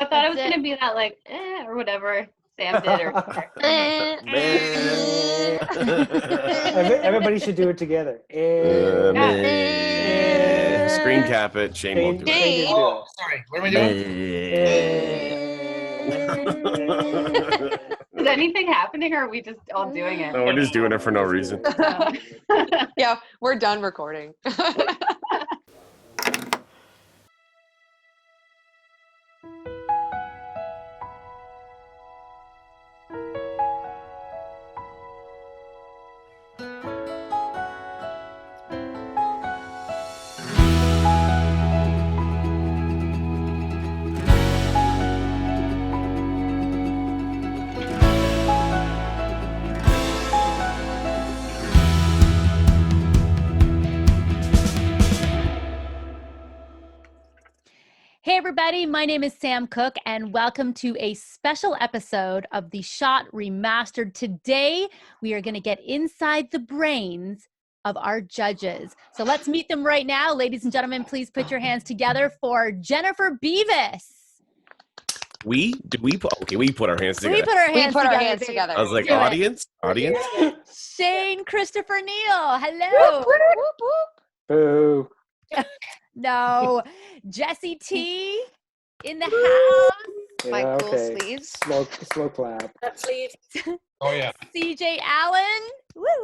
I thought it was going to be that like, or whatever Sam did. Or Everybody should do it together. Screen cap it. Shane won't do it. Oh, sorry. What am I doing? Is anything happening, or are we just all doing it? No, we're just doing it for no reason. Yeah, we're done recording. Hey everybody, my name is Sam Cook and welcome to a special episode of The Shot Remastered. Today, we are going to get inside the brains of our judges. So let's meet them right now. Ladies and gentlemen, please put your hands together for Jennifer Beavis. We put our hands together. We put our hands together. I was like, audience. Shane Christopher Neal. Hello. Boo. No. Jessie T in the house. My cool sleeves. Slow clap. Sleeves. Oh, yeah. CJ Allen. Woo woo.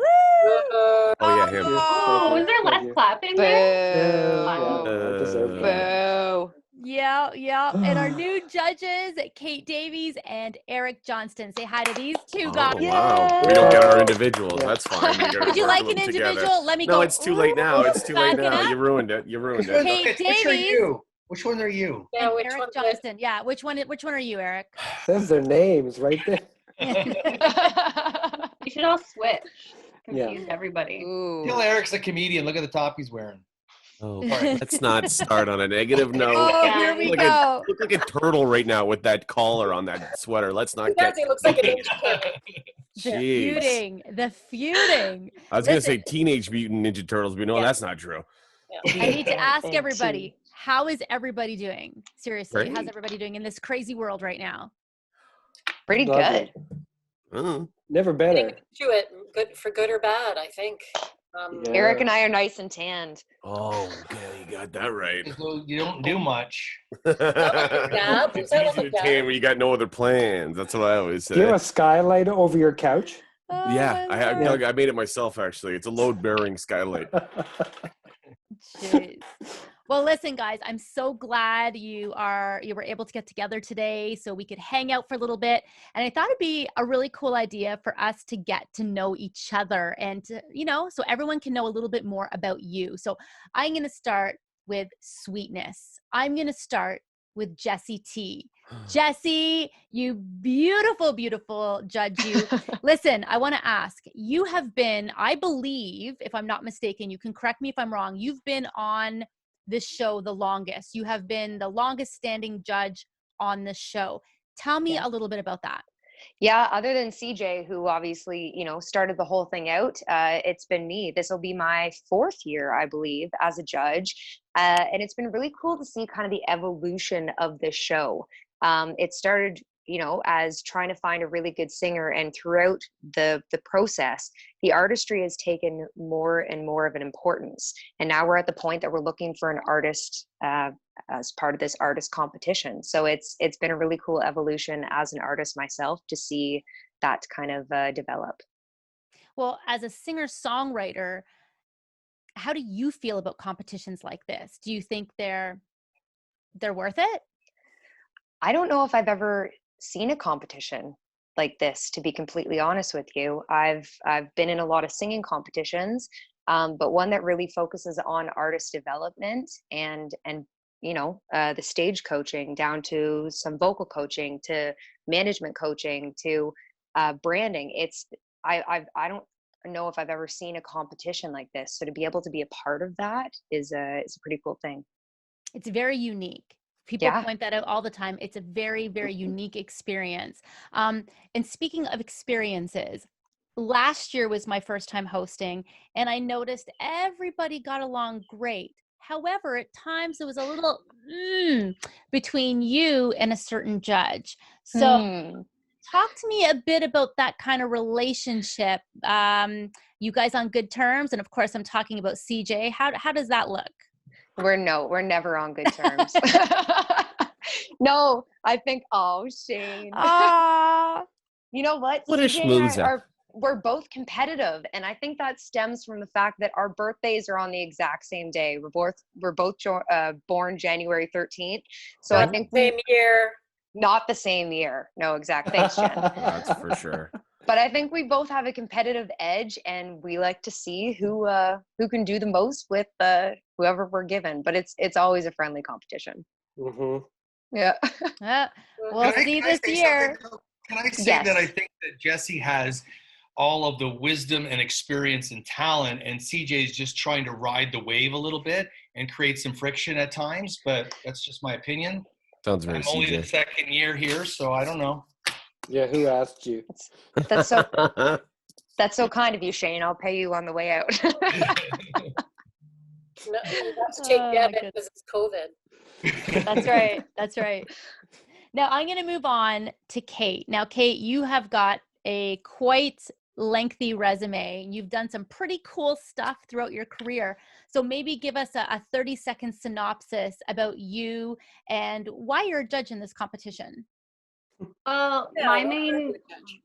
Oh, yeah, him. Oh, was there less clapping Boo. there? Boo. Yeah. And our new judges, Kate Davies and Eric Johnston. Say hi to these two guys. Oh, wow. We don't get our individuals. That's fine. Would you like an individual? Let me go. No, it's too late now. It's too late Back it now. up. You ruined it. Kate Which are Davies. you? Which one are you? Yeah, And which Eric one? Johnston. Yeah, which one are you, Eric? Says their names right there. You should all switch. Yeah. Confuse everybody. Ooh. Tell Eric's a comedian. Look at the top he's wearing. Oh, let's not start on a negative note. Oh, here we go. Look like a turtle right now with that collar on that sweater. Let's not get. He looks like a ninja kid. The feuding. I was going to say Teenage Mutant Ninja Turtles, but no, that's not true. I need to ask everybody, how is everybody doing? Seriously, Great. how's everybody doing in this crazy world right now? Pretty good. Never better. To it, good or bad, I think. Yeah. Eric and I are nice and tanned. Oh, okay, you got that right. So you don't do much. Gab? Is that like a gab? When you got no other plans. That's what I always say. Do you have a skylight over your couch? Yeah, Oh, Doug, I made it myself, actually. It's a load-bearing skylight. Jeez. Well, listen, guys, I'm so glad you were able to get together today so we could hang out for a little bit. And I thought it'd be a really cool idea for us to get to know each other and, so everyone can know a little bit more about you. So I'm going to start with sweetness. I'm going to start with Jessie T. Jessie, you beautiful, beautiful judge. You listen, I want to ask, you have been, I believe, if I'm not mistaken, you can correct me if I'm wrong, you've been on this show the longest. You have been the longest standing judge on this show. Tell me a little bit about that. Yeah, other than CJ, who obviously, started the whole thing out, it's been me. This will be my 4th year, I believe, as a judge. And it's been really cool to see kind of the evolution of this show. It started, as trying to find a really good singer, and throughout the process, the artistry has taken more and more of an importance. And now we're at the point that we're looking for an artist as part of this artist competition. So it's been a really cool evolution as an artist myself to see that kind of develop. Well, as a singer-songwriter, how do you feel about competitions like this? Do you think they're worth it? I don't know if I've ever seen a competition like this, to be completely honest with you. I've been in a lot of singing competitions, but one that really focuses on artist development and the stage coaching, down to some vocal coaching, to management coaching, to branding. I don't know if I've ever seen a competition like this. So to be able to be a part of that is a pretty cool thing. It's very unique. People point that out all the time. It's a very, very unique experience. And speaking of experiences, last year was my first time hosting, and I noticed everybody got along great. However, at times it was a little between you and a certain judge. So talk to me a bit about that kind of relationship. You guys on good terms? And of course, I'm talking about CJ. How does that look? We're never on good terms. No, I think, Shane. You know what? What a CJ and schmoozer. I we're both competitive, and I think that stems from the fact that our birthdays are on the exact same day. We're both born January 13th, so I think same year. Not the same year. No, exact. Thanks, Jen. That's for sure. But I think we both have a competitive edge, and we like to see who can do the most with whoever we're given. But it's always a friendly competition. Mm-hmm. Yeah. We'll see this year. Can I say that I think that Jessie has all of the wisdom and experience and talent, and CJ is just trying to ride the wave a little bit and create some friction at times, but that's just my opinion. Sounds very I'm only CJ. the second year here, so I don't know. Yeah, who asked you? That's so kind of you, Shane. I'll pay you on the way out. No, you have to take debit because it's COVID. That's right. Now I'm going to move on to Kate. Now, Kate, you have got a quite lengthy resume. You've done some pretty cool stuff throughout your career. So maybe give us a 30-second synopsis about you and why you're a judge in this competition. Well, Yeah, my why are main. you a judge?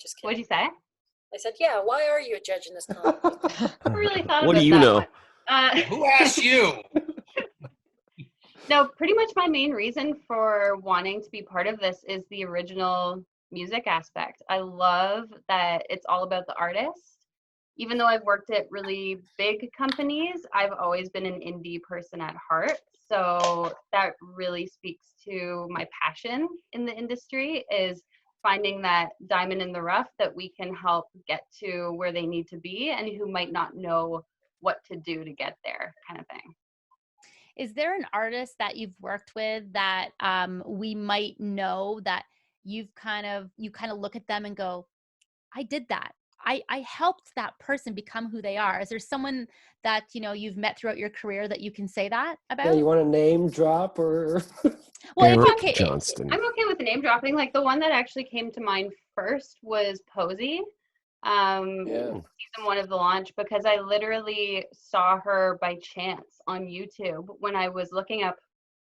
Just kidding. What'd you say? I said, yeah, why are you a judge in this competition? I really thought What about do you that know? one. Who asked you? No, pretty much my main reason for wanting to be part of this is the original music aspect. I love that it's all about the artist. Even though I've worked at really big companies, I've always been an indie person at heart. So that really speaks to my passion in the industry, is finding that diamond in the rough that we can help get to where they need to be and who might not know what to do to get there, kind of thing. Is there an artist that you've worked with that we might know that you kind of look at them and go, I did that. I helped that person become who they are. Is there someone that, you've met throughout your career that you can say that about? Yeah, you want a name drop or? Well, Eric okay. Johnston. I'm okay with the name dropping. Like the one that actually came to mind first was Posey. Season 1 of the launch, because I literally saw her by chance on YouTube when I was looking up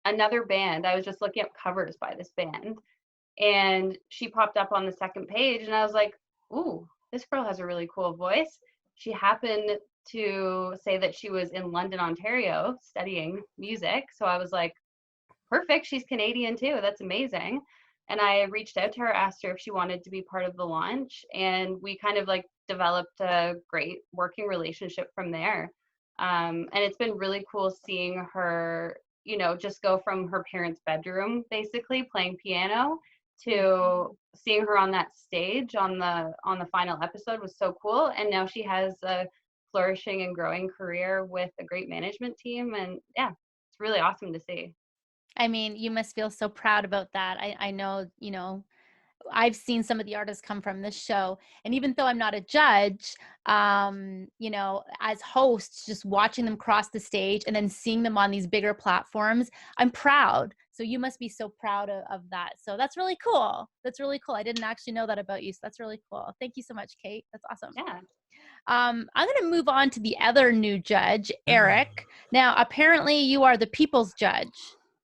another band. I was just looking up covers by this band, and she popped up on the second page, and I was like, ooh, this girl has a really cool voice. She happened to say that she was in London, Ontario studying music. So I was like, perfect. She's Canadian too. That's amazing. And I reached out to her, asked her if she wanted to be part of the launch. And we kind of like developed a great working relationship from there. And it's been really cool seeing her, just go from her parents' bedroom, basically playing piano, to seeing her on that stage on the final episode was so cool. And now she has a flourishing and growing career with a great management team. And yeah, it's really awesome to see. I mean, you must feel so proud about that. I know, I've seen some of the artists come from this show, and even though I'm not a judge, as hosts, just watching them cross the stage and then seeing them on these bigger platforms, I'm proud. So you must be so proud of that. So that's really cool. That's really cool. I didn't actually know that about you. So that's really cool. Thank you so much, Kate. That's awesome. Yeah. I'm going to move on to the other new judge, Eric. Now, apparently you are the people's judge.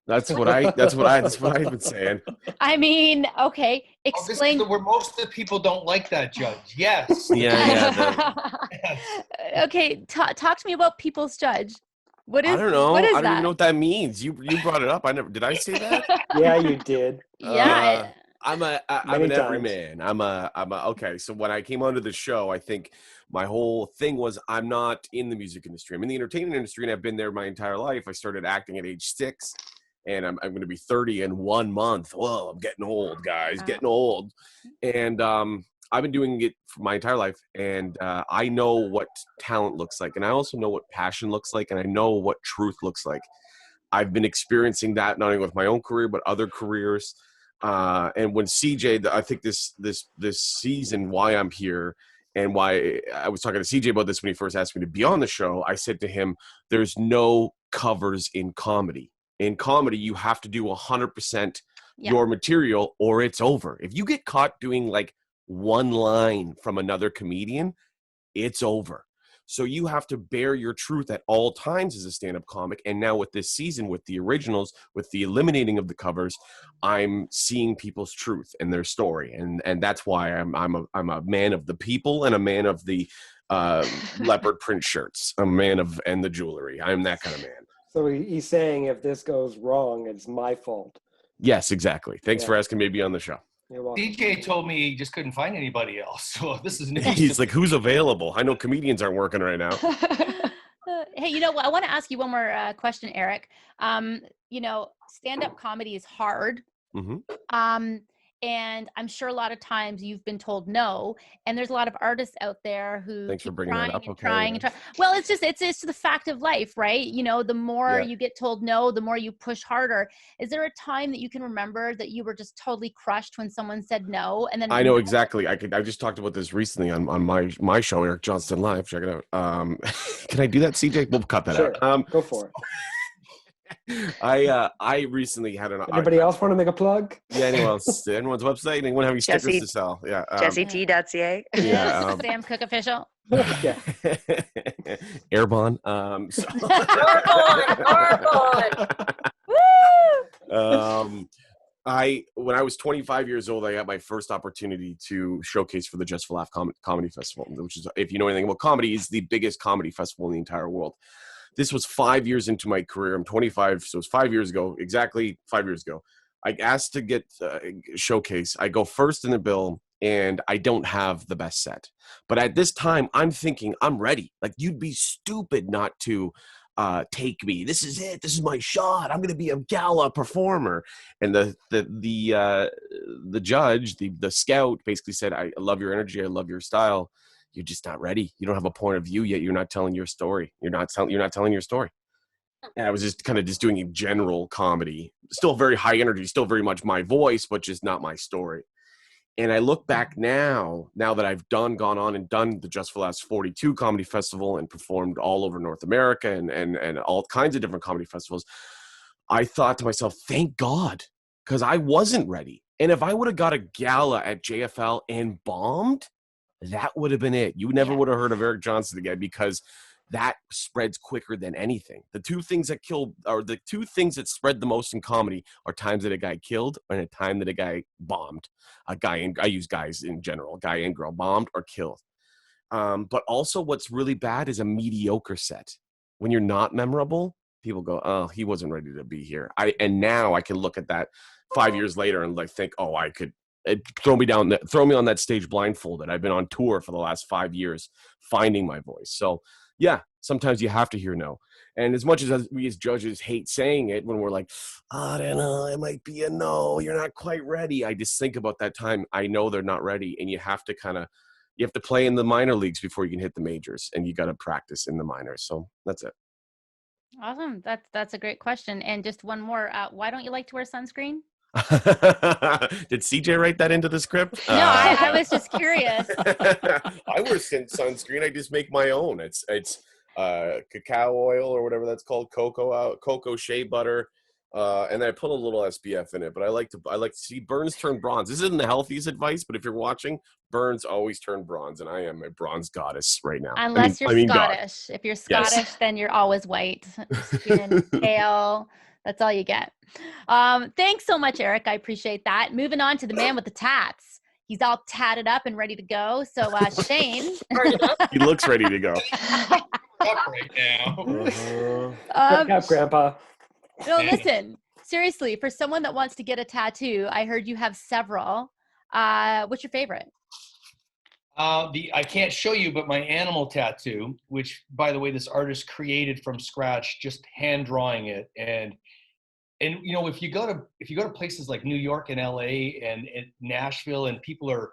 That's what I've been saying. I mean, okay, explain. This is where most of the people don't like that judge. Yes. Yeah. Okay, talk to me about people's judge. What is? I don't know. What is I don't that? even know what that means. You brought it up. Did I say that? Yeah, you did. Yeah. I'm an everyman. Okay. So when I came onto the show, I think my whole thing was I'm not in the music industry. I'm in the entertainment industry, and I've been there my entire life. I started acting at age 6. And I'm going to be 30 in 1 month. Whoa, I'm getting old, guys, getting old. And I've been doing it for my entire life. And I know what talent looks like. And I also know what passion looks like. And I know what truth looks like. I've been experiencing that not only with my own career, but other careers. And when CJ, I think this season, why I'm here, And why I was talking to CJ about this when he first asked me to be on the show. I said to him, there's no covers in comedy. In comedy, you have to do 100% your material or it's over. If you get caught doing like one line from another comedian, it's over. So you have to bear your truth at all times as a stand-up comic. And now with this season, with the originals, with the eliminating of the covers, I'm seeing people's truth and their story. And that's why I'm a man of the people and a man of the leopard print shirts, a man of and the jewelry. I'm that kind of man. So he's saying if this goes wrong, it's my fault. Yes, exactly. Thanks for asking me to be on the show. DJ told me he just couldn't find anybody else. So this is news. He's like, who's available? I know comedians aren't working right now. Hey, you know what? I want to ask you one more question, Eric. You know, stand-up comedy is hard. Mm-hmm. And I'm sure a lot of times you've been told no, and there's a lot of artists out there who Thanks for keep bringing that trying up. and Okay, trying and trying. Well, it's the fact of life, right? You know, the more you get told no, the more you push harder. Is there a time that you can remember that you were just totally crushed when someone said no? And then I know exactly. I just talked about this recently on my show, Eric Johnston Live. Check it out. Can I do that, CJ? We'll cut that out. Go for it. I recently had an. Anybody else want to make a plug? Yeah, anyone's website? Anyone have any stickers to sell? Yeah, JessieT.ca. Yeah, Sam Cook official. Yeah. Airbon. When I was 25 years old, I got my first opportunity to showcase for the Just for Laugh Comedy Festival, which is, if you know anything about comedy, is the biggest comedy festival in the entire world. This was 5 years into my career. I'm 25, so it's 5 years ago, exactly 5 years ago. I asked to get showcase. I go first in the bill, and I don't have the best set. But at this time, I'm thinking I'm ready. Like, you'd be stupid not to take me. This is it. This is my shot. I'm going to be a gala performer. And the judge, the scout, basically said, "I love your energy. I love your style. You're just not ready. You don't have a point of view yet. You're not telling your story. You're not telling your story." And I was just kind of doing a general comedy, still very high energy, still very much my voice, but just not my story. And I look back now that I've gone on and done the Just for Laughs 42 Comedy Festival and performed all over North America and all kinds of different comedy festivals. I thought to myself, thank God, because I wasn't ready. And if I would have got a gala at JFL and bombed, that would have been it. You never would have heard of Eric Johnston again, because that spreads quicker than anything. The two things that spread the most in comedy are times that a guy killed and a time that a guy bombed. I use guys in general, guy and girl, bombed or killed. But also what's really bad is a mediocre set. When you're not memorable, people go, "Oh, he wasn't ready to be here." And now I can look at that 5 years later and like think, "Oh, I could." Throw me on that stage blindfolded. I've been on tour for the last 5 years finding my voice. So yeah, sometimes you have to hear no. And as much as we as judges hate saying it when we're like, "I don't know, it might be a no, you're not quite ready," I just think about that time. I know they're not ready, and you have to play in the minor leagues before you can hit the majors, and you got to practice in the minors. So that's it. Awesome. That's a great question. And just one more. Why don't you like to wear sunscreen? Did CJ write that into the script? No, I was just curious. I wear sunscreen. I just make my own. It's cacao oil or whatever that's called, cocoa shea butter, and I put a little SPF in it. But I like to see burns turn bronze. This isn't the healthiest advice, but if you're watching, burns always turn bronze, and I am a bronze goddess right now. Unless you're Scottish. God. If you're Scottish, then you're always white, skin pale. That's all you get. Thanks so much, Eric. I appreciate that. Moving on to the man with the tats. He's all tatted up and ready to go. So Shane. He looks ready to go. Up right now. Wake up, Grandpa. No, listen. Seriously, for someone that wants to get a tattoo, I heard you have several. What's your favorite? I can't show you, but my animal tattoo, which, by the way, this artist created from scratch, just hand drawing it. And you know, if you go to places like New York and LA and Nashville, and people are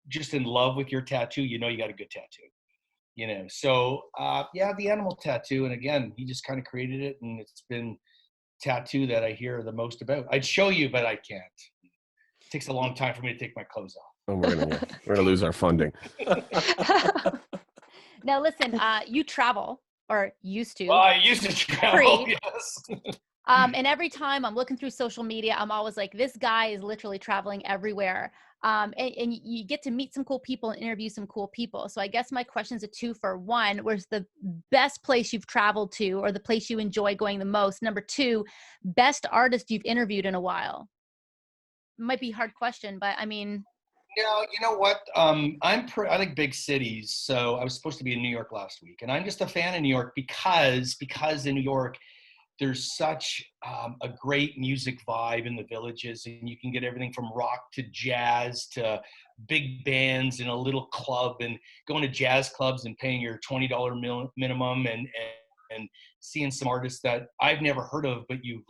just in love with your tattoo, you know you got a good tattoo. You know, so yeah, the animal tattoo. And again, he just kind of created it, and it's been tattoo that I hear the most about. I'd show you, but I can't. It takes a long time for me to take my clothes off. Oh, we're gonna lose our funding. Now, listen, you travel or used to. Well, I used to travel, yes. And every time I'm looking through social media, I'm always like, this guy is literally traveling everywhere. And you get to meet some cool people and interview some cool people. So I guess my question's a 2 for 1. Where's the best place you've traveled to, or the place you enjoy going the most? Number 2, best artist you've interviewed in a while. Might be a hard question, but I mean. No, you know what? I like big cities. So I was supposed to be in New York last week, and I'm just a fan of New York because in New York, there's such a great music vibe in the villages, and you can get everything from rock to jazz to big bands in a little club, and going to jazz clubs and paying your $20 minimum and seeing some artists that I've never heard of, but you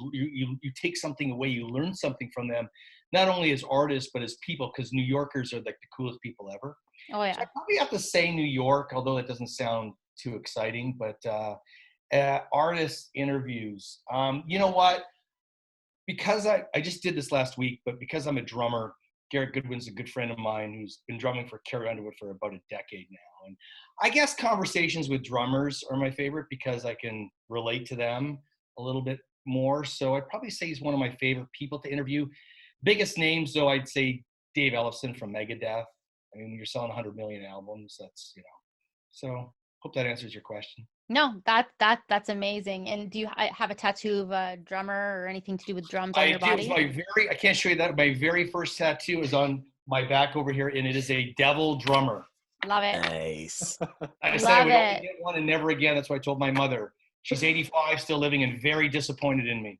take something away, you learn something from them, not only as artists but as people, because New Yorkers are like the coolest people ever. Oh yeah. So I probably have to say New York, although that doesn't sound too exciting, but artist interviews. You know what? Because I just did this last week, but because I'm a drummer, Garrett Goodwin's a good friend of mine who's been drumming for Carrie Underwood for about a decade now. And I guess conversations with drummers are my favorite because I can relate to them a little bit more. So I'd probably say he's one of my favorite people to interview. Biggest names, though, I'd say Dave Ellefson from Megadeth. I mean, you're selling 100 million albums. That's, So hope that answers your question. No, that's amazing. And do you have a tattoo of a drummer or anything to do with drums on your body? I can't show you that. My very first tattoo is on my back over here, and it is a devil drummer. Love it. Nice. I said I would only get one and never again. That's what I told my mother. She's 85, still living, and very disappointed in me.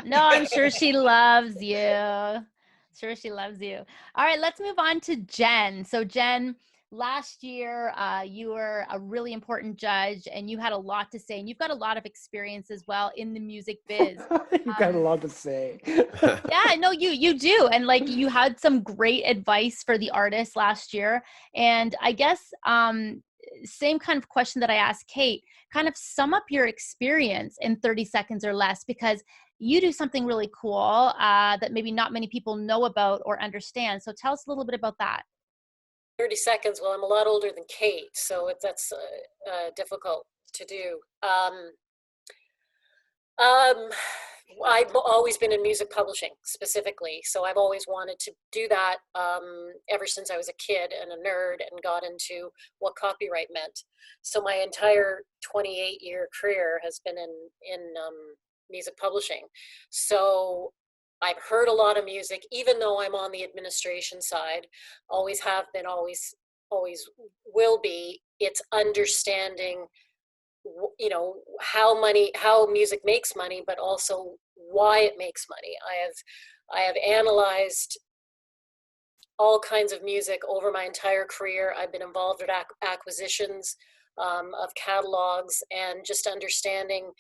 No, I'm sure she loves you. All right, let's move on to Jen. So Jen, last year, you were a really important judge, and you had a lot to say, and you've got a lot of experience as well in the music biz. You've got a lot to say. Yeah, no, you do. And like, you had some great advice for the artists last year. And I guess, same kind of question that I asked Kate, kind of sum up your experience in 30 seconds or less, because you do something really cool that maybe not many people know about or understand. So tell us a little bit about that. 30 seconds. Well, I'm a lot older than Kate, so that's difficult to do. I've always been in music publishing specifically, so I've always wanted to do that ever since I was a kid and a nerd and got into what copyright meant. So my entire 28-year career has been in music publishing. So I've heard a lot of music, even though I'm on the administration side, always have been, always will be. It's understanding, how music makes money, but also why it makes money. I have analyzed all kinds of music over my entire career. I've been involved with acquisitions of catalogs, and just understanding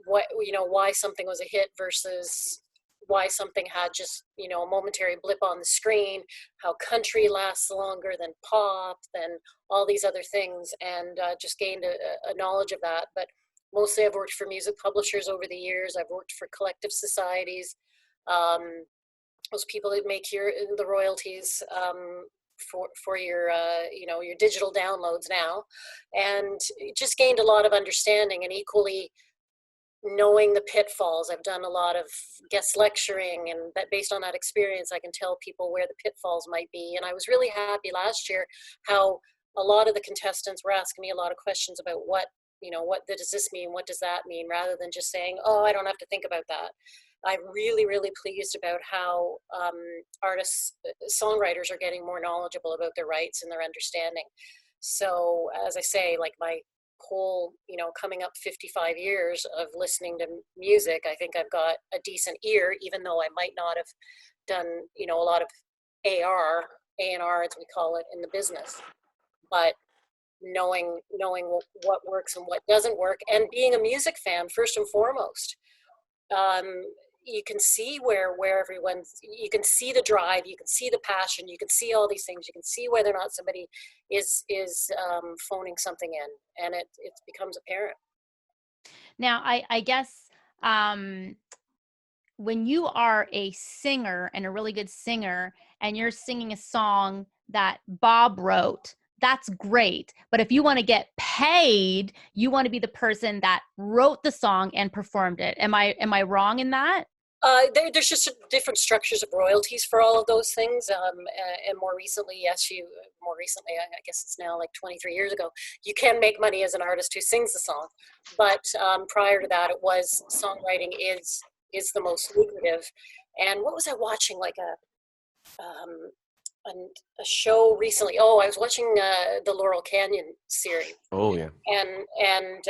why something was a hit versus why something had just a momentary blip on the screen, how country lasts longer than pop, than all these other things, and just gained a knowledge of that. But mostly I've worked for music publishers over the years. I've worked for collective societies, those people that make the royalties for your your digital downloads now, and just gained a lot of understanding, and equally knowing the pitfalls. I've done a lot of guest lecturing, and that based on that experience, I can tell people where the pitfalls might be. And I was really happy last year how a lot of the contestants were asking me a lot of questions about what does this mean? What does that mean? Rather than just saying, oh, I don't have to think about that. I'm really, really pleased about how artists, songwriters are getting more knowledgeable about their rights and their understanding. So as I say, like my whole, coming up 55 years of listening to music, I think I've got a decent ear, even though I might not have done, a lot of A&R, as we call it in the business. But knowing what works and what doesn't work, and being a music fan first and foremost, you can see where you can see the drive, you can see the passion, you can see all these things, you can see whether or not somebody is phoning something in, and it becomes apparent. Now, I guess when you are a singer and a really good singer and you're singing a song that Bob wrote, that's great. But if you want to get paid, you want to be the person that wrote the song and performed it. Am I wrong in that? There's just different structures of royalties for all of those things. And more recently, I guess it's now like 23 years ago, you can make money as an artist who sings the song. But prior to that, it was songwriting is the most lucrative. And what was I watching? Like a show recently. Oh, I was watching the Laurel Canyon series. Oh yeah. And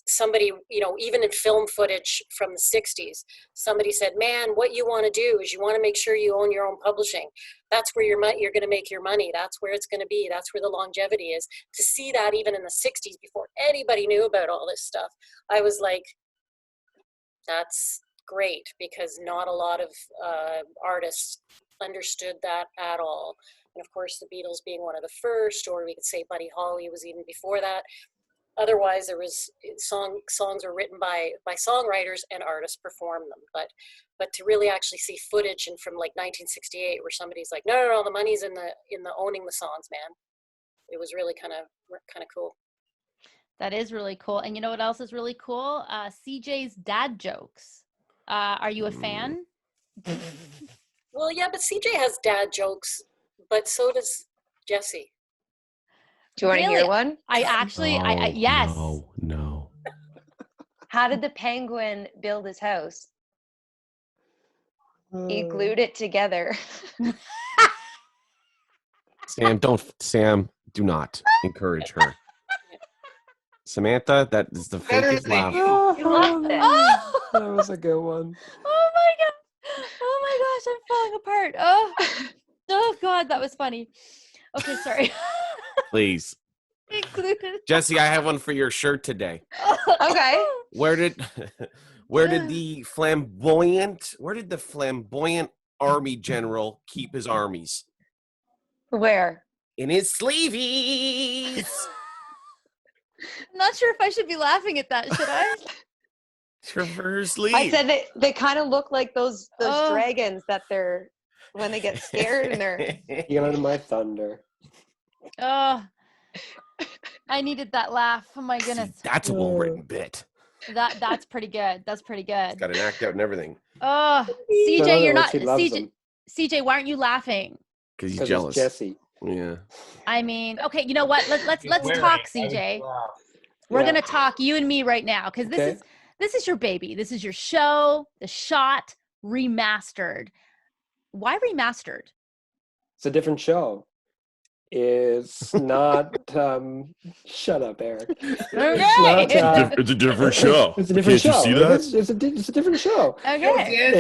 somebody, even in film footage from the 60s, somebody said, man, what you want to do is you want to make sure you own your own publishing. That's where you're going to make your money. That's where it's going to be. That's where the longevity is. To see that even in the 60s, before anybody knew about all this stuff, I was like, that's great, because not a lot of artists understood that at all. And of course, the Beatles being one of the first, or we could say Buddy Holly was even before that. Otherwise, there was songs were written by songwriters and artists performed them. But to really actually see footage and from like 1968, where somebody's like, no, the money's in the owning the songs, man. It was really kind of cool. That is really cool. And you know what else is really cool? CJ's dad jokes. Are you a fan? Well, yeah, but CJ has dad jokes, but so does Jessie. Do you want to hear one? I actually, yes. No. How did the penguin build his house? He glued it together. Sam, do not encourage her. Samantha, that is the fakest laugh. You loved it. Oh! That was a good one. Oh my gosh, I'm falling apart. Oh God, that was funny. Okay, sorry. Please. Included. Jessie, I have one for your shirt today. Okay. Where did the flamboyant army general keep his armies? Where? In his sleeveys. I'm not sure if I should be laughing at that, should I? For her sleeve. I said they kind of look like those dragons that they're when they get scared and they're Feeling my thunder. Oh, I needed that laugh. Oh my goodness. See, that's a well-written bit. That's pretty good. That's pretty good. It's got an act out and everything. Oh, CJ, you're not CJ. CJ, why aren't you laughing? Because he's jealous. Jessie. Yeah. I mean, okay, you know what? Let's talk, CJ. We're gonna talk, you and me right now, because this is your baby. This is your show, The Shot Remastered. Why remastered? It's a different show. It's not shut up, Eric. It's a different show. It's a different show. Can't you see that? It's a different show. Okay.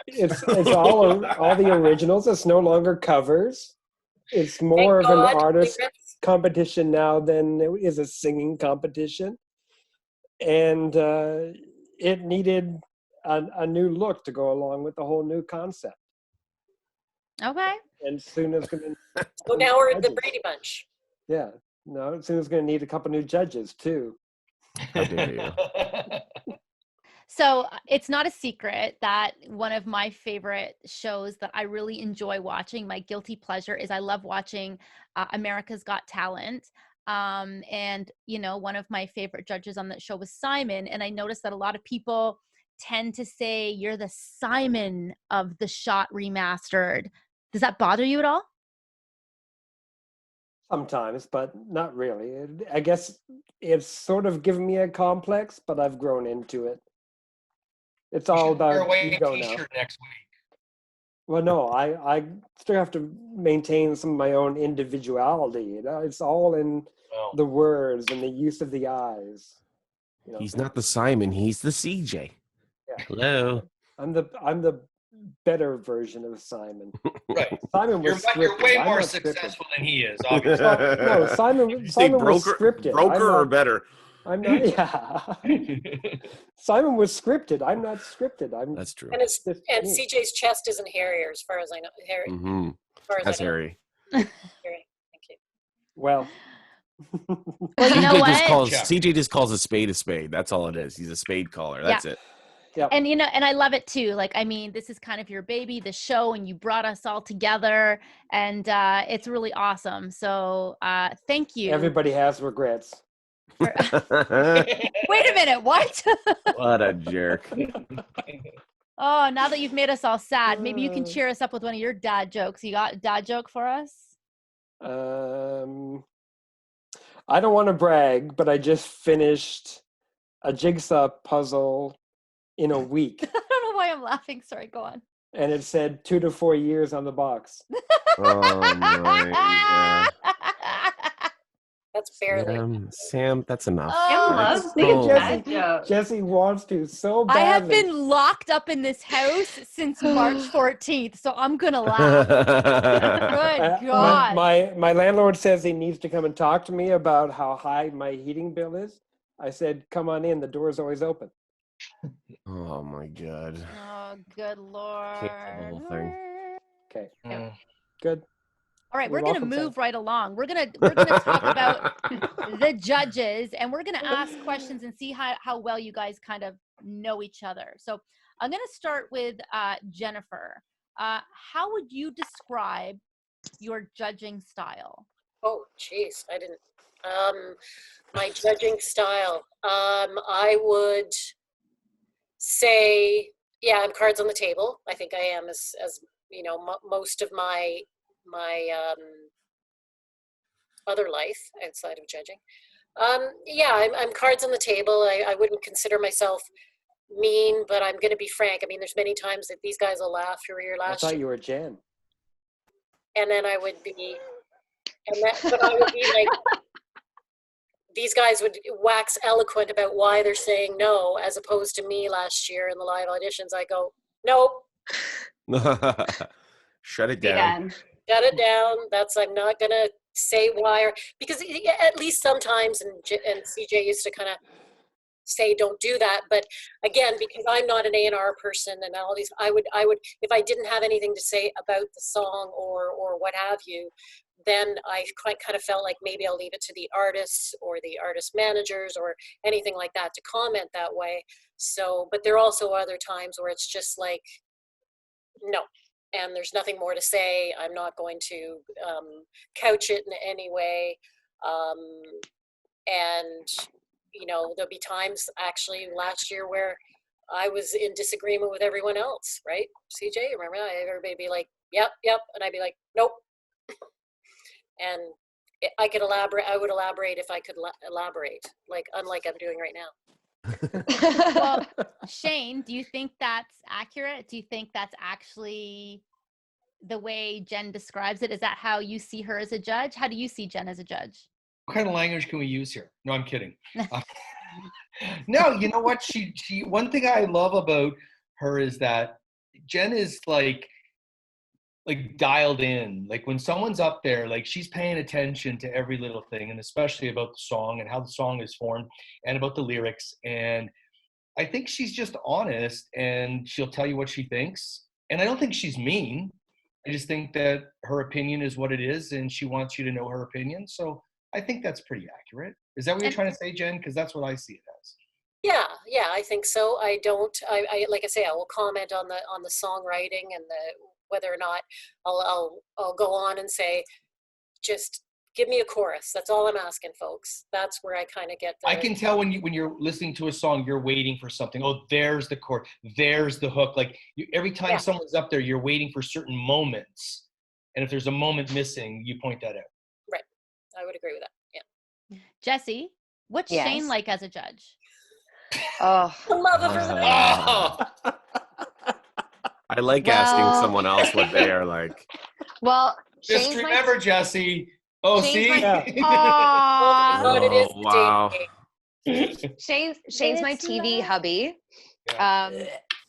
It's all the originals. It's no longer covers. It's more of an artist competition now than it is a singing competition. And it needed a new look to go along with the whole new concept. Okay. And soon it's going to. So now we're at the Brady Bunch. Yeah. No, soon it's going to need a couple new judges too. How dare you? So it's not a secret that one of my favorite shows that I really enjoy watching, my guilty pleasure, is I love watching America's Got Talent. And, one of my favorite judges on that show was Simon. And I noticed that a lot of people tend to say you're the Simon of The Shot Remastered. Does that bother you at all? Sometimes, but not really. I guess it's sort of given me a complex, but I've grown into it. It's all about ego now. Next week. Well, no, I still have to maintain some of my own individuality. It's all in the words and the use of the eyes. He's not the Simon. He's the CJ. Yeah. Hello. I'm the better version of Simon. Right. Simon was scripted. You're way I'm more not successful scripted. than he is, obviously. No, Simon was scripted. Broker or better? I'm not. Yeah. Simon was scripted. I'm not scripted. That's true. And CJ's chest isn't hairier, as far as I know. Hairy. Mm-hmm. As far as That's I know. hairy. Thank you. Well, Well, you know what? CJ just calls a spade a spade. That's all it is. He's a spade caller. That's it. Yep. And, you know, and I love it too. Like, I mean, this is kind of your baby, the show, and you brought us all together, and it's really awesome. So thank you. Everybody has regrets. Wait a minute, what? What a jerk. Oh, now that you've made us all sad, maybe you can cheer us up with one of your dad jokes. You got a dad joke for us? I don't want to brag, but I just finished a jigsaw puzzle in a week. I don't know why I'm laughing. Sorry, go on. And it said 2 to 4 years on the box. Oh my God. That's barely. Sam, that's enough. Sam loves these dad jokes. Jessie wants to so badly. I have been locked up in this house since March 14th, so I'm gonna laugh. Good God. My landlord says he needs to come and talk to me about how high my heating bill is. I said, come on in. The door is always open. Oh my God. Oh, good Lord. Can't the whole thing. Okay. Yeah. Good. All right, You're we're gonna welcome, move Sam. right along. We're gonna talk about the judges, and we're gonna ask questions and see how well you guys kind of know each other. So I'm gonna start with Jennifer. How would you describe your judging style? Oh, geez, I didn't. My judging style. I would say, yeah, I'm cards on the table. I think I am, as you know, most of my other life outside of judging. Yeah, I'm cards on the table. I wouldn't consider myself mean, but I'm going to be frank. I mean, there's many times that these guys will laugh through your I last thought year, you were Jen. and then I would be, but I would be like, these guys would wax eloquent about why they're saying no, as opposed to me last year in the live auditions. I go, nope. Shut it down. Shut it down. I'm not going to say why, or because at least sometimes, and CJ used to kind of say don't do that, but again, because I'm not an A&R person and all these, I would if I didn't have anything to say about the song or what have you, then I kind of felt like maybe I'll leave it to the artists or the artist managers or anything like that to comment that way. So, but there are also other times where it's just like, no, and there's nothing more to say. I'm not going to couch it in any way. And, you know, there'll be times actually last year where I was in disagreement with everyone else, right? CJ, remember that? Everybody be like, yep. And I'd be like, nope. And I would elaborate if I could elaborate, like, unlike I'm doing right now. Well, Shane, do you think that's accurate? Do you think that's actually the way Jen describes it? Is that how you see her as a judge? How do you see Jen as a judge? What kind of language can we use here? No, I'm kidding. No, you know what? She one thing I love about her is that Jen is like dialed in. Like when someone's up there, like she's paying attention to every little thing, and especially about the song and how the song is formed and about the lyrics. And I think she's just honest, and she'll tell you what she thinks. And I don't think she's mean. I just think that her opinion is what it is, and she wants you to know her opinion. So I think that's pretty accurate. Is that what you're trying to say, Jen? Because that's what I see it as. Yeah, I think so. I like I say, I will comment on the songwriting and whether or not I'll go on and say, just give me a chorus. That's all I'm asking, folks. That's where I kind of get I can tell when you're listening to a song, you're waiting for something. Oh, there's the chord. There's the hook. Like every time someone's up there, you're waiting for certain moments. And if there's a moment missing, you point that out. Right. I would agree with that. Yeah. Jessie, what's Shane like as a judge? Oh, The love of her life. I like asking someone else what they are like. Well, just remember, Jessie. Oh, Shane's see? Oh, it is wow. Shane's my TV hubby.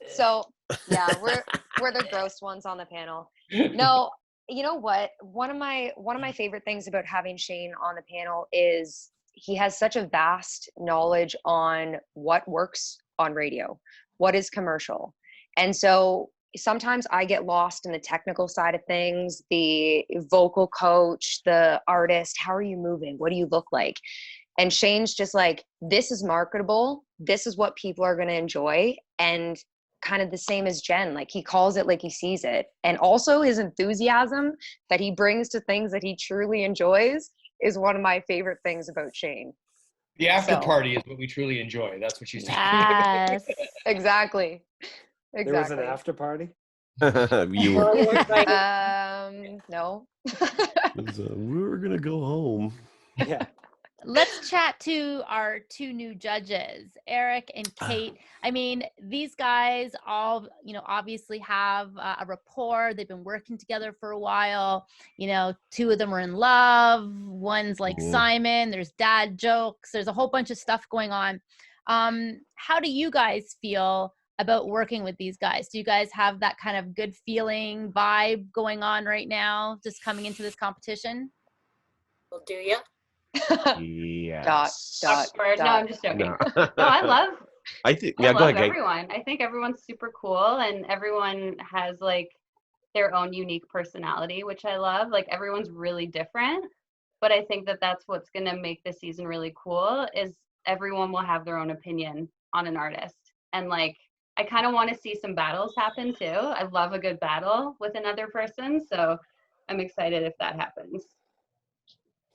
So yeah, we're the gross ones on the panel. No, you know what? One of my favorite things about having Shane on the panel is he has such a vast knowledge on what works on radio, what is commercial. And so sometimes I get lost in the technical side of things, the vocal coach, the artist, how are you moving? What do you look like? And Shane's just like, this is marketable. This is what people are going to enjoy. And kind of the same as Jen, like he calls it like he sees it. And also his enthusiasm that he brings to things that he truly enjoys is one of my favorite things about Shane. The after party is what we truly enjoy. That's what she's saying. Yes. Exactly. There was an after party? You were. No. We were going to go home. Yeah. Let's chat to our two new judges, Eric and Kate. I mean, these guys all, obviously have a rapport. They've been working together for a while. Two of them are in love. One's like Simon. There's dad jokes. There's a whole bunch of stuff going on. How do you guys feel about working with these guys? Do you guys have that kind of good feeling vibe going on right now, just coming into this competition? Well, do you? Yes. Dot. No, I'm just joking. No, I love go ahead, everyone. I think everyone's super cool, and everyone has like their own unique personality, which I love. Like everyone's really different, but I think that that's what's going to make the season really cool is everyone will have their own opinion on an artist. And like I kind of want to see some battles happen too. I love a good battle with another person, so I'm excited if that happens.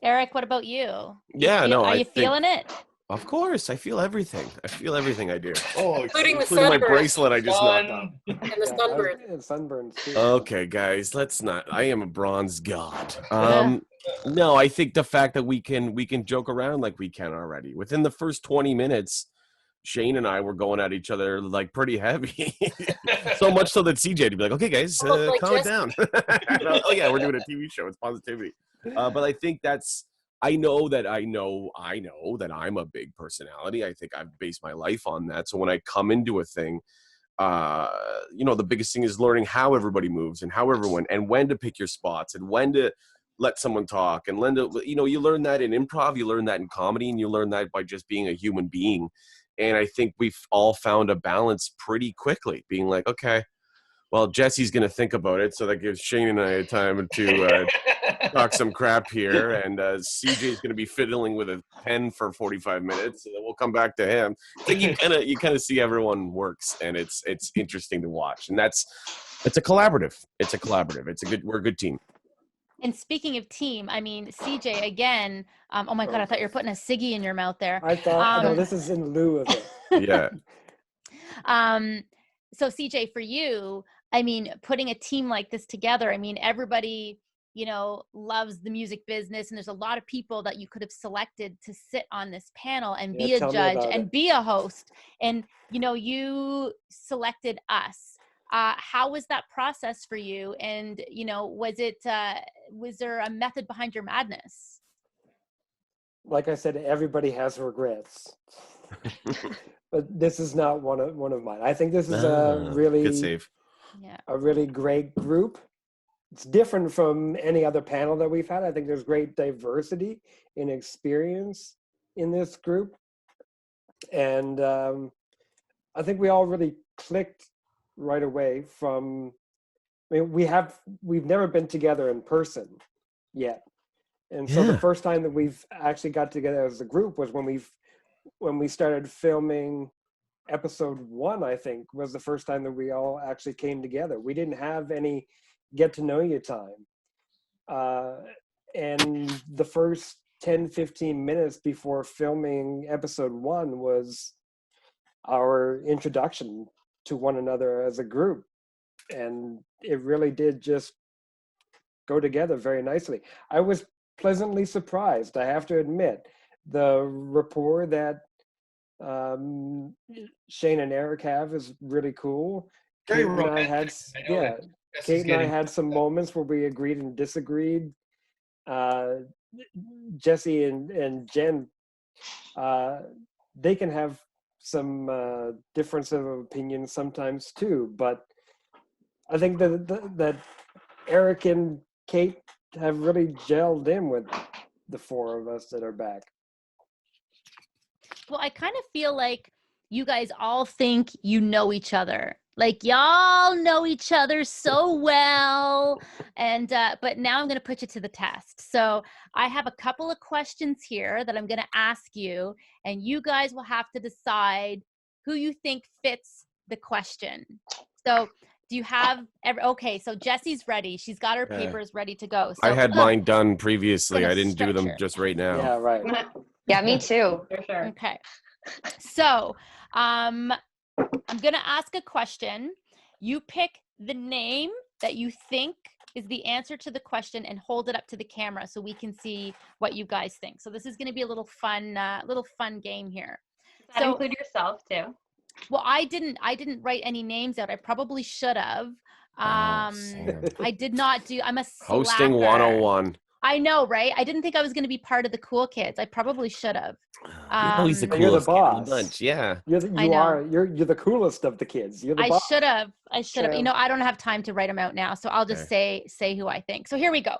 Eric, what about you? Yeah, are you feeling it? Of course, I feel everything. I do. Oh, including the my bracelet I just knocked off. And the sunburn. And sunburns too. Okay, guys, let's not. I am a bronze god. No, I think the fact that we can joke around like we can already. Within the first 20 minutes, Shane and I were going at each other like pretty heavy. So much so that CJ to be like, okay, guys, calm it down. Oh yeah, we're doing a TV show. It's positivity. But I think I know that I'm a big personality. I think I've based my life on that. So when I come into a thing, the biggest thing is learning how everybody moves and and when to pick your spots and when to let someone talk and you learn that in improv, you learn that in comedy, and you learn that by just being a human being. And I think we've all found a balance pretty quickly, being like, okay, well, Jesse's going to think about it. So that gives Shane and I time to talk some crap here. And CJ's going to be fiddling with a pen for 45 minutes. And then we'll come back to him. I think you kind of see everyone works, and it's interesting to watch. And it's a collaborative. We're a good team. And speaking of team, I mean, CJ, again, oh my God, I thought you were putting a ciggy in your mouth there. I thought, no, this is in lieu of it. Yeah. So CJ, for you, I mean, putting a team like this together, I mean, everybody, loves the music business, and there's a lot of people that you could have selected to sit on this panel and be a judge and be a host. And, you selected us. How was that process for you? And, was there a method behind your madness? Like I said, everybody has regrets. But this is not one of mine. I think this is a really good save. Yeah. A really great group. It's different from any other panel that we've had. I think there's great diversity in experience in this group. And I think we all really clicked right away from, we've never been together in person yet. And so the first time that we've actually got together as a group was when we started filming episode 1, I think, was the first time that we all actually came together. We didn't have any get to know you time. And the first 10-15 minutes before filming episode 1 was our introduction to one another as a group. And it really did just go together very nicely. I was pleasantly surprised, I have to admit. The rapport that Shane and Eric have is really cool. Kate and I had some moments where we agreed and disagreed. Jessie and Jen, they can have some difference of opinion sometimes too, but I think that Eric and Kate have really gelled in with the 4 of us that are back. Well, I kind of feel like you guys all think you know each other. Like y'all know each other so well. And but now I'm going to put you to the test. So I have a couple of questions here that I'm going to ask you, and you guys will have to decide who you think fits the question. So do you have okay, so Jessie's ready. She's got her papers ready to go. So I had mine done previously. I didn't do them her. just right now. Yeah, right. Yeah, me too. For sure. Okay. So I'm going to ask a question. You pick the name that you think is the answer to the question and hold it up to the camera so we can see what you guys think. So this is going to be a little fun game here. Does that include yourself too? Well, I didn't write any names out. I probably should have. I did not do. I'm a slacker. Hosting 101. I know, right? I didn't think I was going to be part of the cool kids. I probably should have. He's the You're the coolest kid in boss. the bunch. Yeah. You're the coolest of the kids. You're the I boss. should have. True. You know, I don't have time to write them out now, so I'll just say who I think. So here we go.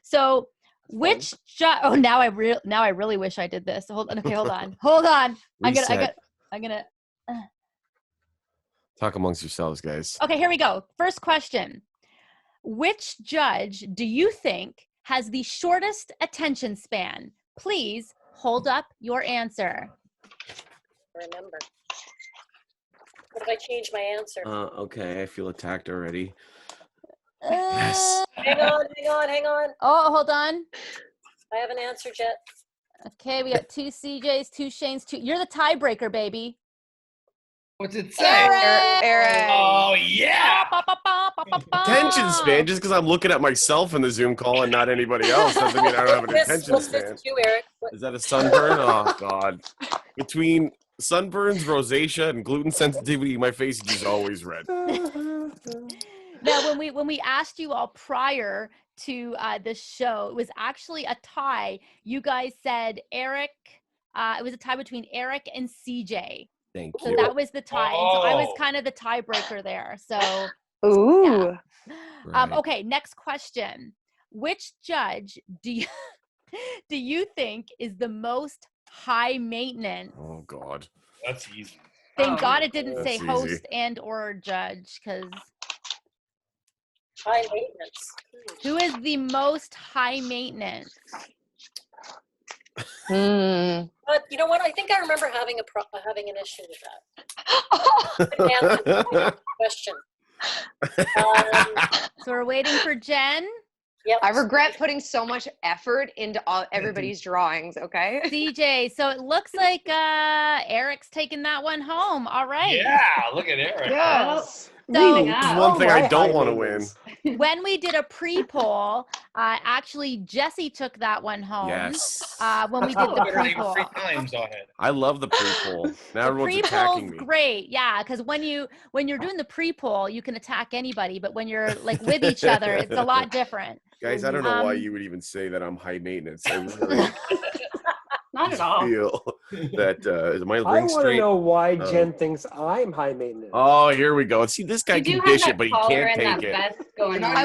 So which now I really wish I did this. Hold on. I'm gonna talk amongst yourselves, guys. Okay, here we go. First question. Which judge do you think has the shortest attention span? Please hold up your answer. Remember. What if I change my answer? Okay, I feel attacked already. Yes. Hang on. Oh, hold on. I have an answer, Jet. Okay, we got 2 CJs, 2 Shanes, 2. You're the tiebreaker, baby. What's it say? Eric. Oh, yeah. Attention span, just because I'm looking at myself in the Zoom call and not anybody else doesn't mean I don't have an attention What's span. this to, Eric? Is that a sunburn? Oh, God. Between sunburns, rosacea, and gluten sensitivity, my face is just always red. Now, when we asked you all prior to this show, it was actually a tie. You guys said Eric. It was a tie between Eric and CJ. Thank So you. that was the tie. And so I was kind of the tiebreaker there. So, Ooh. yeah. Right. Okay, next question. Which judge do you think is the most high maintenance? Oh, God. That's easy. Thank God it didn't say That's host easy. and or judge, because High maintenance. who is the most high maintenance? But you know what? I think I remember having an issue with that. Question. So we're waiting for Jen. Yep. I regret putting so much effort into everybody's drawings, okay? CJ, so it looks like Eric's taking that one home. All right. Yeah, look at Eric. Yes. So One thing I don't want to win. when we did a pre-poll, actually Jessie took that one home. Yes. When we did the Literally pre-poll. 3 times on it. I love the pre-poll. Now The everyone's attacking me. great, yeah, because when you're doing the pre-poll, you can attack anybody, but when you're like with each other, it's a lot different. Guys, I don't know why you would even say that I'm high maintenance. I really Not at all. feel that is my I ring want to straight. know why Jen thinks I'm high maintenance. Oh, here we go. See, this guy You do can have dish that it, but he collar can't and take that it. vest going on.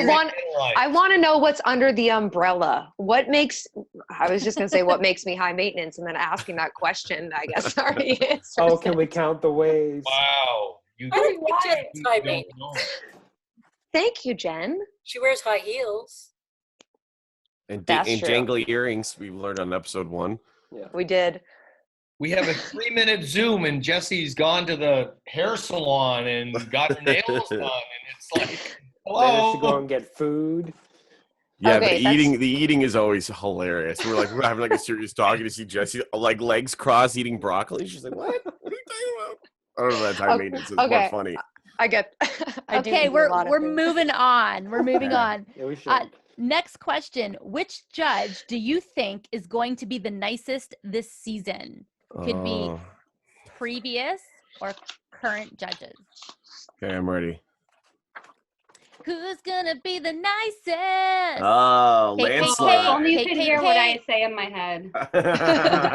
I want to know what's under the umbrella. I was just going to say what makes me high maintenance, and then asking that question, I guess, already answers Oh, can we it. count the ways? Wow. You I don't think Jet's high don't maintenance. know. Thank you, Jen. She wears high heels. And That's true. jangly earrings, we've learned on episode 1. We did. We have a 3-minute Zoom, and Jessie's gone to the hair salon and got her nails done, and it's like, Managed to go hello. and get food. Yeah, Okay, the eating is always hilarious. We're having like a serious talk, and you see Jessie like legs crossed eating broccoli. She's like, "What? What are you talking about?" I don't know. That's high maintenance. It's more funny. I get. Okay, we're moving on. We're moving on. Yeah, we should. Next question. Which judge do you think is going to be the nicest this season? Could be previous or current judges. Okay, I'm ready. Who's gonna be the nicest? Oh, Kate, landslide. Only you Kate, can Kate, hear what I Kate. say in my head.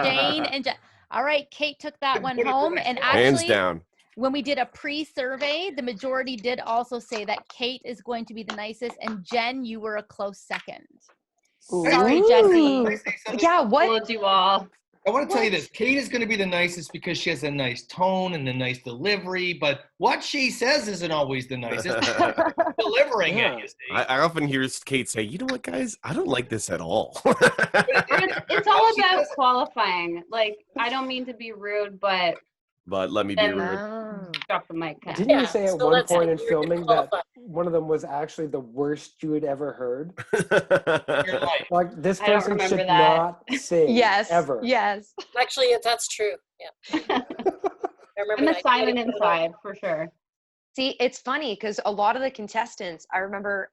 Jane and all right, Kate took that one home. And Hands actually, down. when we did a pre-survey, the majority did also say that Kate is going to be the nicest, and Jen, you were a close second. Sorry, Jessie. Yeah, what? Told you all. I want to tell you this. Kate is going to be the nicest because she has a nice tone and a nice delivery, but what she says isn't always the nicest. Delivering it, you see. I often hear Kate say, you know what, guys? I don't like this at all. It's all about qualifying. Like, I don't mean to be rude, but let me be rude. Drop the mic. Didn't you say at one point in filming that one of them was actually the worst you had ever heard? Like, this person should not sing ever. Yes. Actually, that's true. Yeah. I'm a silent inside for sure. See, it's funny because a lot of the contestants, I remember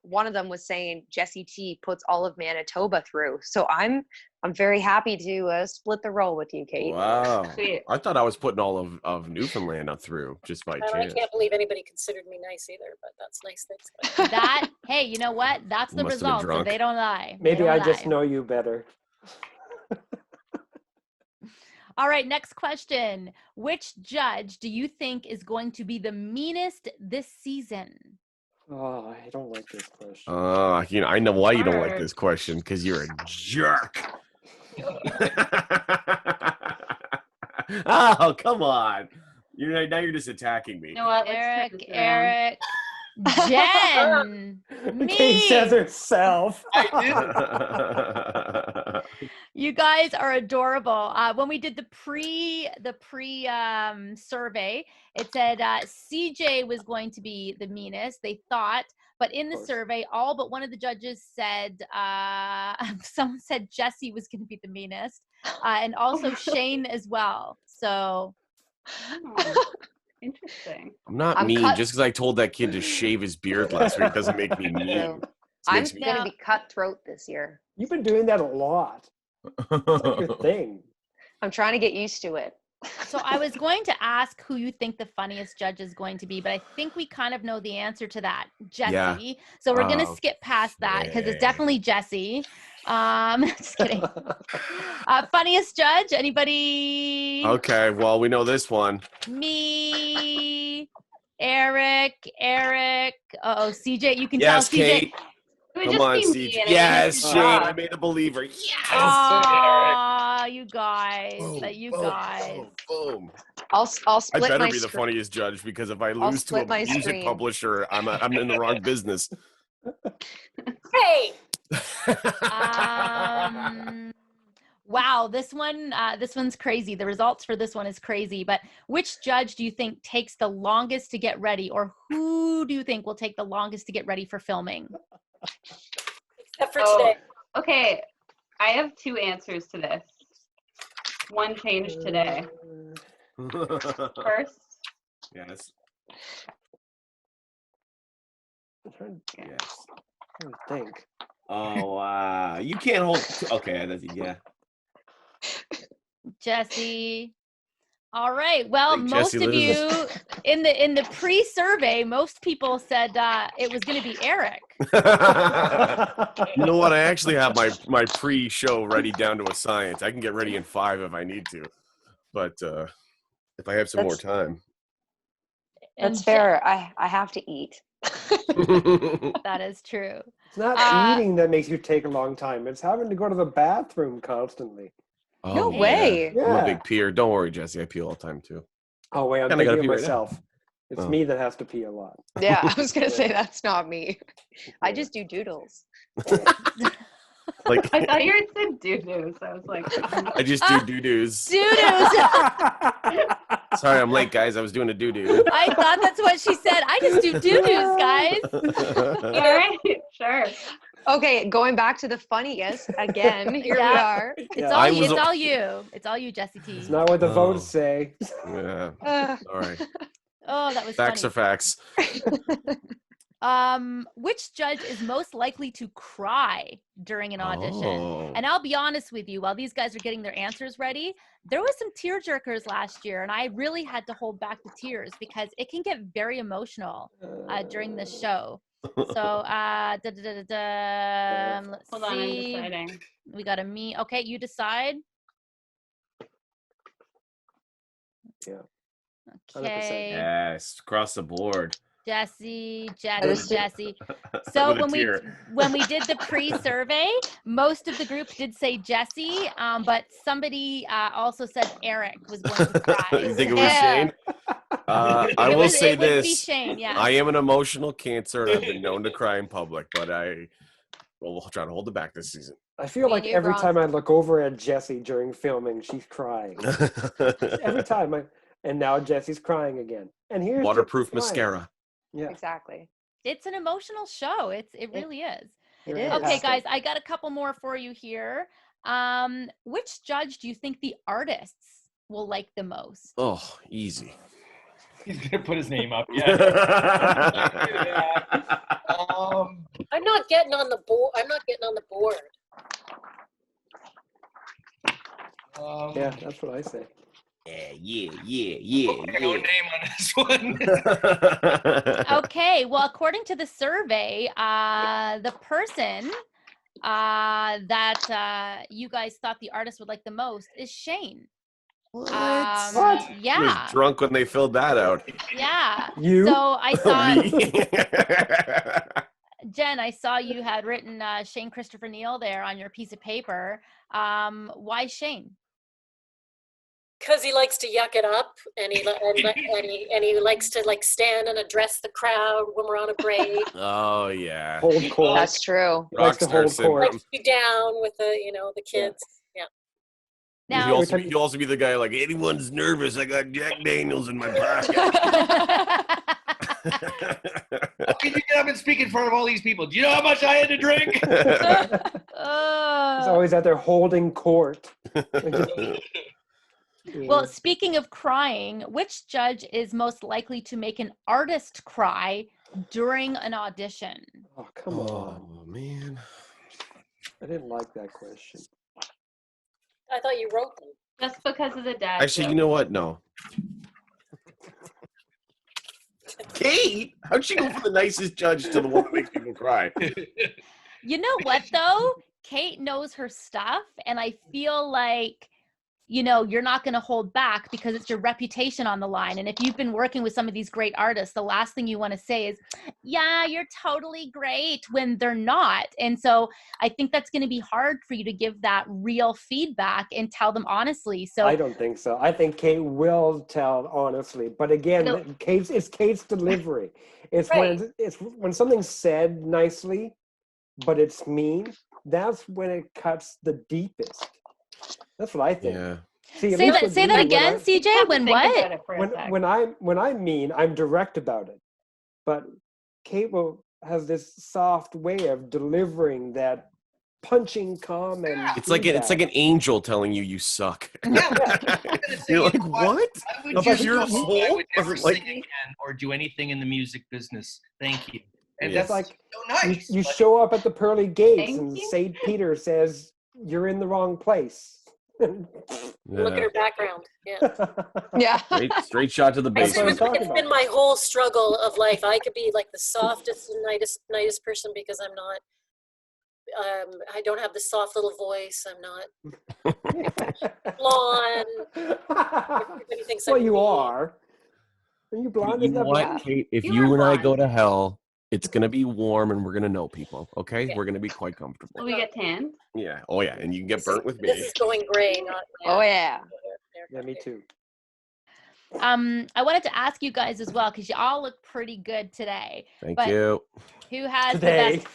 one of them was saying Jessie T puts all of Manitoba through. So I'm very happy to split the role with you, Kate. Wow. Sweet. I thought I was putting all of Newfoundland through just by chance. I can't believe anybody considered me nice either, but that's nice things. Hey, you know what? That's the result. So they don't lie. Maybe I just know you better. All right, next question. Which judge do you think is going to be the meanest this season? Oh, I don't like this question. I know why you don't like this question, because you're a jerk. Oh, come on. Now you're just attacking me. You know what? Eric, Jen, me. Kate says herself. You guys are adorable. When we did the pre survey, it said CJ was going to be the meanest, they thought, but in the survey, all but one of the judges said, someone said Jessie was going to be the meanest, and also Shane as well. So. Interesting. I'm not mean. Just because I told that kid to shave his beard last week doesn't make me mean. I'm going to be cutthroat this year. You've been doing that a lot. It's like your thing. I'm trying to get used to it. So I was going to ask who you think the funniest judge is going to be, but I think we kind of know the answer to that, Jessie. Yeah. So we're going to skip past that because it's definitely Jessie. Just kidding. Funniest judge? Anybody? Okay, well, we know this one. Me, Eric. Uh-oh, CJ, you can tell CJ. Kate. Come on, CJ. Yes, Shane, I made a believer. Yes. Oh, you guys. Boom. I'll split my I better be the funniest judge, because if I lose to a music publisher, I'm in the wrong business. Hey. Wow, this one's crazy. The results for this one is crazy. But which judge do you think takes the longest to get ready, or who do you think will take the longest to get ready for filming? Except for today. Okay, I have two answers to this. One changed today. First. Yes. Yes. I don't think. Oh, wow. You can't hold. Okay, yeah. Jessie. All right. Well, most Jessie of you in the pre-survey, most people said it was going to be Eric. You know what? I actually have my pre-show ready down to a science. I can get ready in 5 if I need to, but if I have some more time. That's fair. I have to eat. That is true. It's not eating that makes you take a long time. It's having to go to the bathroom constantly. Oh, no way. Yeah. I'm a big peer. Don't worry, Jessie. I pee all the time too. Oh wait, I'm thinking of myself. It's me that has to pee a lot. Yeah, I was gonna say that's not me. I just do doodles. Like I thought you said doo-doos. I was like, I just do doo-doos. Doo-doos. Sorry, I'm late, guys. I was doing a doo-doo. I thought that's what she said. I just do doo-doos, guys. all right, sure. Okay, going back to the funniest again. Here we are. It's all you. It's all you. It's all you, Jessie T. It's not what the votes say. Yeah. All right. Oh, that was facts funny. are facts. Which judge is most likely to cry during an audition? Oh. And I'll be honest with you, while these guys are getting their answers ready, there was some tear jerkers last year, and I really had to hold back the tears because it can get very emotional during the show. So let's Hold on, I'm deciding. We got a me. Okay, you decide. Yeah. Okay. 100%. Yes, across the board. Jessie. So when we did the pre-survey, most of the group did say Jessie, but somebody also said Eric was going to cry. You think it was Shane? I will say this. It would be Shane, yeah. I am an emotional cancer, and I've been known to cry in public, but we'll try to hold it back this season. I feel like every time I look over at Jessie during filming, she's crying. Every time. And now Jessie's crying again. And here's waterproof mascara. Yeah, exactly. It's an emotional show. It really is. It is. Okay, guys, I got a couple more for you here. Which judge do you think the artists will like the most? Oh, easy. He's gonna put his name up. Yeah. I'm not getting on the board. Yeah, that's what I say. Yeah. No name on this one. Okay, well, according to the survey, the person that you guys thought the artist would like the most is Shane. What? Yeah. He was drunk when they filled that out. Yeah. You? So I saw Me? Jen, I saw you had written Shane Christopher Neal there on your piece of paper. Why Shane? Because he likes to yuck it up, and he likes to like stand and address the crowd when we're on a break. Oh yeah. Hold court. That's true. Likes to hold court. Likes to be down with the kids. Yeah. Now, You also be the guy like, anyone's nervous, I got Jack Daniels in my pocket. How can you get up and speak in front of all these people? Do you know how much I had to drink? He's always out there holding court. Well, speaking of crying, which judge is most likely to make an artist cry during an audition? Oh, come on. Oh, man. I didn't like that question. I thought you wrote them. Just because of the dad. Actually, you know what? No. Kate, how'd she go from the nicest judge to the one that makes people cry? You know what, though? Kate knows her stuff, and I feel like, you're not going to hold back because it's your reputation on the line. And if you've been working with some of these great artists, the last thing you want to say is, yeah, you're totally great, when they're not. And so I think that's going to be hard for you to give that real feedback and tell them honestly. So I don't think so. I think Kate will tell honestly. But again, it's Kate's delivery. It's right. when something's said nicely, but it's mean, that's when it cuts the deepest. That's what I think. Yeah. See, say that again, CJ. When what? When I'm mean, I'm direct about it. But Kate has this soft way of delivering that punching comment. It's like an angel telling you suck. You're like, what? I would never sing again or do anything in the music business. Thank you. And that's like so nice. You show up at the pearly gates and St. Peter says you're in the wrong place. Look at her background. Yeah. Straight shot to the base. It's been my whole struggle of life. I could be like the softest and nicest person because I'm not. I don't have the soft little voice. I'm not blonde. Well, you are. Are you blonde? You know what, Kate? If you and I go to hell, it's going to be warm and we're going to know people, okay? Yeah. We're going to be quite comfortable. Will we get tanned? Yeah. Oh, yeah. And you can get burnt with me. This is going gray, not... Oh, yeah. Yeah, me too. I wanted to ask you guys as well, because you all look pretty good today. Thank you. Who has the best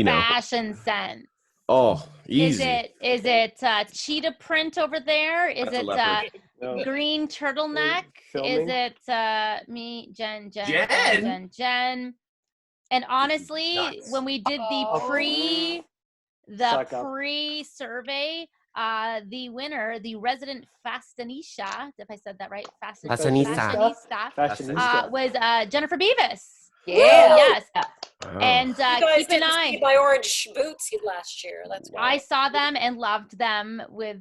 fashion sense? Oh, easy. Is it cheetah print over there? Is it green turtleneck? Is it me, Jen? And honestly, when we did the pre-survey, the winner, the resident fashionista, if I said that right, fashionista, was Jennifer Beavis. Yeah. Yes. Oh. you And guys keep an eye. See my orange boots last year. That's why I saw them and loved them with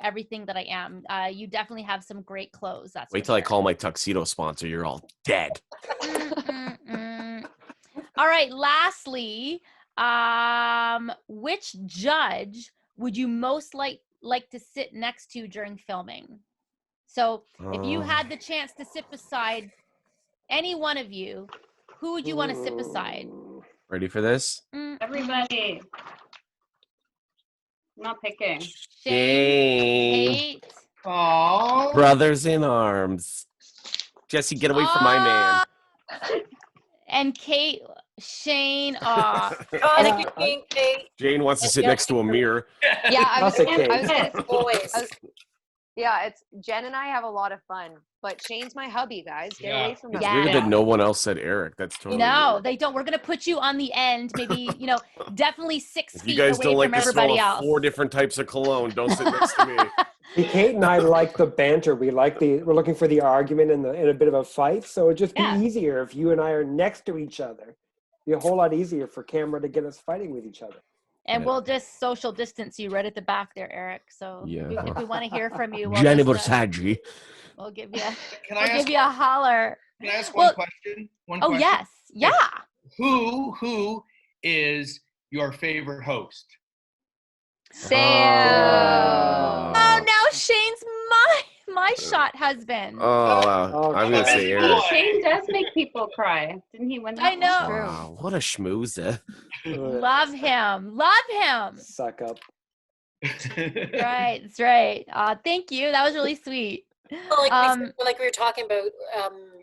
everything that I am. You definitely have some great clothes. Wait till I call my tuxedo sponsor. You're all dead. All right. Lastly, which judge would you most like to sit next to during filming? So if you had the chance to sit beside any one of you, Who would you want to sit beside? Ready for this? Everybody. I'm not picking. Shane. Kate. Aww. Brothers in arms. Jessie, get away from my man. And Kate, Shane. Jane wants to sit next to a mirror. Yeah, I was Always. it's Jen and I have a lot of fun, but Shane's my hubby, guys. Get away from him. It's weird that no one else said Eric. That's totally No, weird. They don't. We're gonna put you on the end, maybe, definitely 6 feet You guys away don't like from to everybody smell else. 4 different types of cologne. Don't sit next to me. Kate and I like the banter. We're looking for the argument and a bit of a fight. So it'd just be easier if you and I are next to each other. It'd be a whole lot easier for camera to get us fighting with each other. And we'll just social distance you right at the back there, Eric. So if we want to hear from you, Jenny we'll Versace. we'll give you a holler. Can I ask one question? Oh, yes. Yeah. Who is your favorite host? Sam. Oh, now Shane's my shot husband. I'm going to say Eric. Shane does make people cry. Didn't he win that? I know. Wow, what a schmoozer. Love him. Suck up. Right. That's right. Thank you. That was really sweet. Well, like we were talking about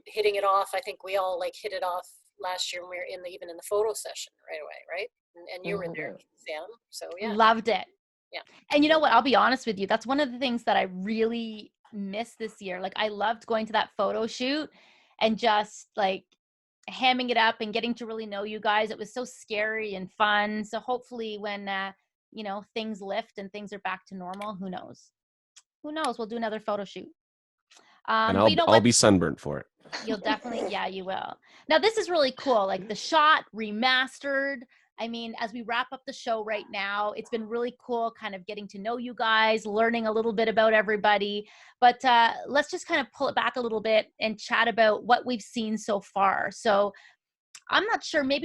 hitting it off. I think we all hit it off last year when we were even in the photo session right away, right? And you were there, Sam. So yeah, loved it. Yeah. And you know what? I'll be honest with you. That's one of the things that I really missed this year. I loved going to that photo shoot and just hamming it up and getting to really know you guys. It was so scary and fun. So hopefully when things lift and things are back to normal, who knows? We'll do another photo shoot. And I'll be sunburned for it. You'll definitely, you will. Now this is really cool. The shot remastered. I mean, as we wrap up the show right now, it's been really cool kind of getting to know you guys, learning a little bit about everybody. But let's just kind of pull it back a little bit and chat about what we've seen so far. So I'm not sure who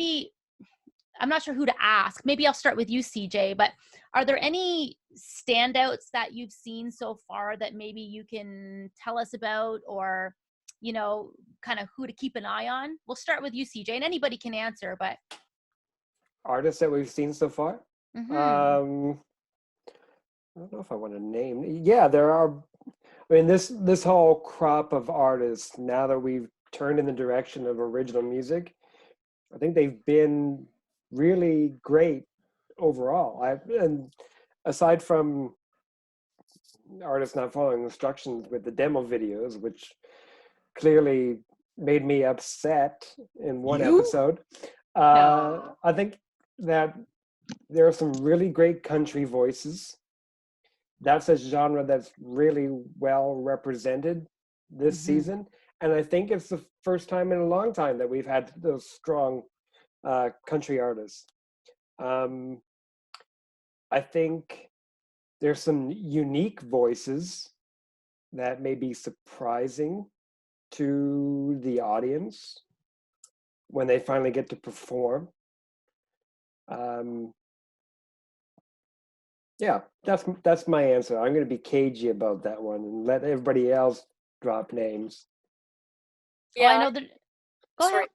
to ask. Maybe I'll start with you, CJ, but are there any standouts that you've seen so far that maybe you can tell us about, or, kind of who to keep an eye on? We'll start with you, CJ, and anybody can answer, but. Artists that we've seen so far? Mm-hmm. I don't know if I want to name. Yeah, there are. I mean, this whole crop of artists, now that we've turned in the direction of original music, I think they've been really great overall. And aside from artists not following instructions with the demo videos, which clearly made me upset in one episode, I think that there are some really great country voices. That's a genre that's really well represented this season. And I think it's the first time in a long time that we've had those strong country artists. I think there's some unique voices that may be surprising to the audience when they finally get to perform. Yeah, that's my answer. I'm going to be cagey about that one and let everybody else drop names. Yeah, I know that. Go ahead.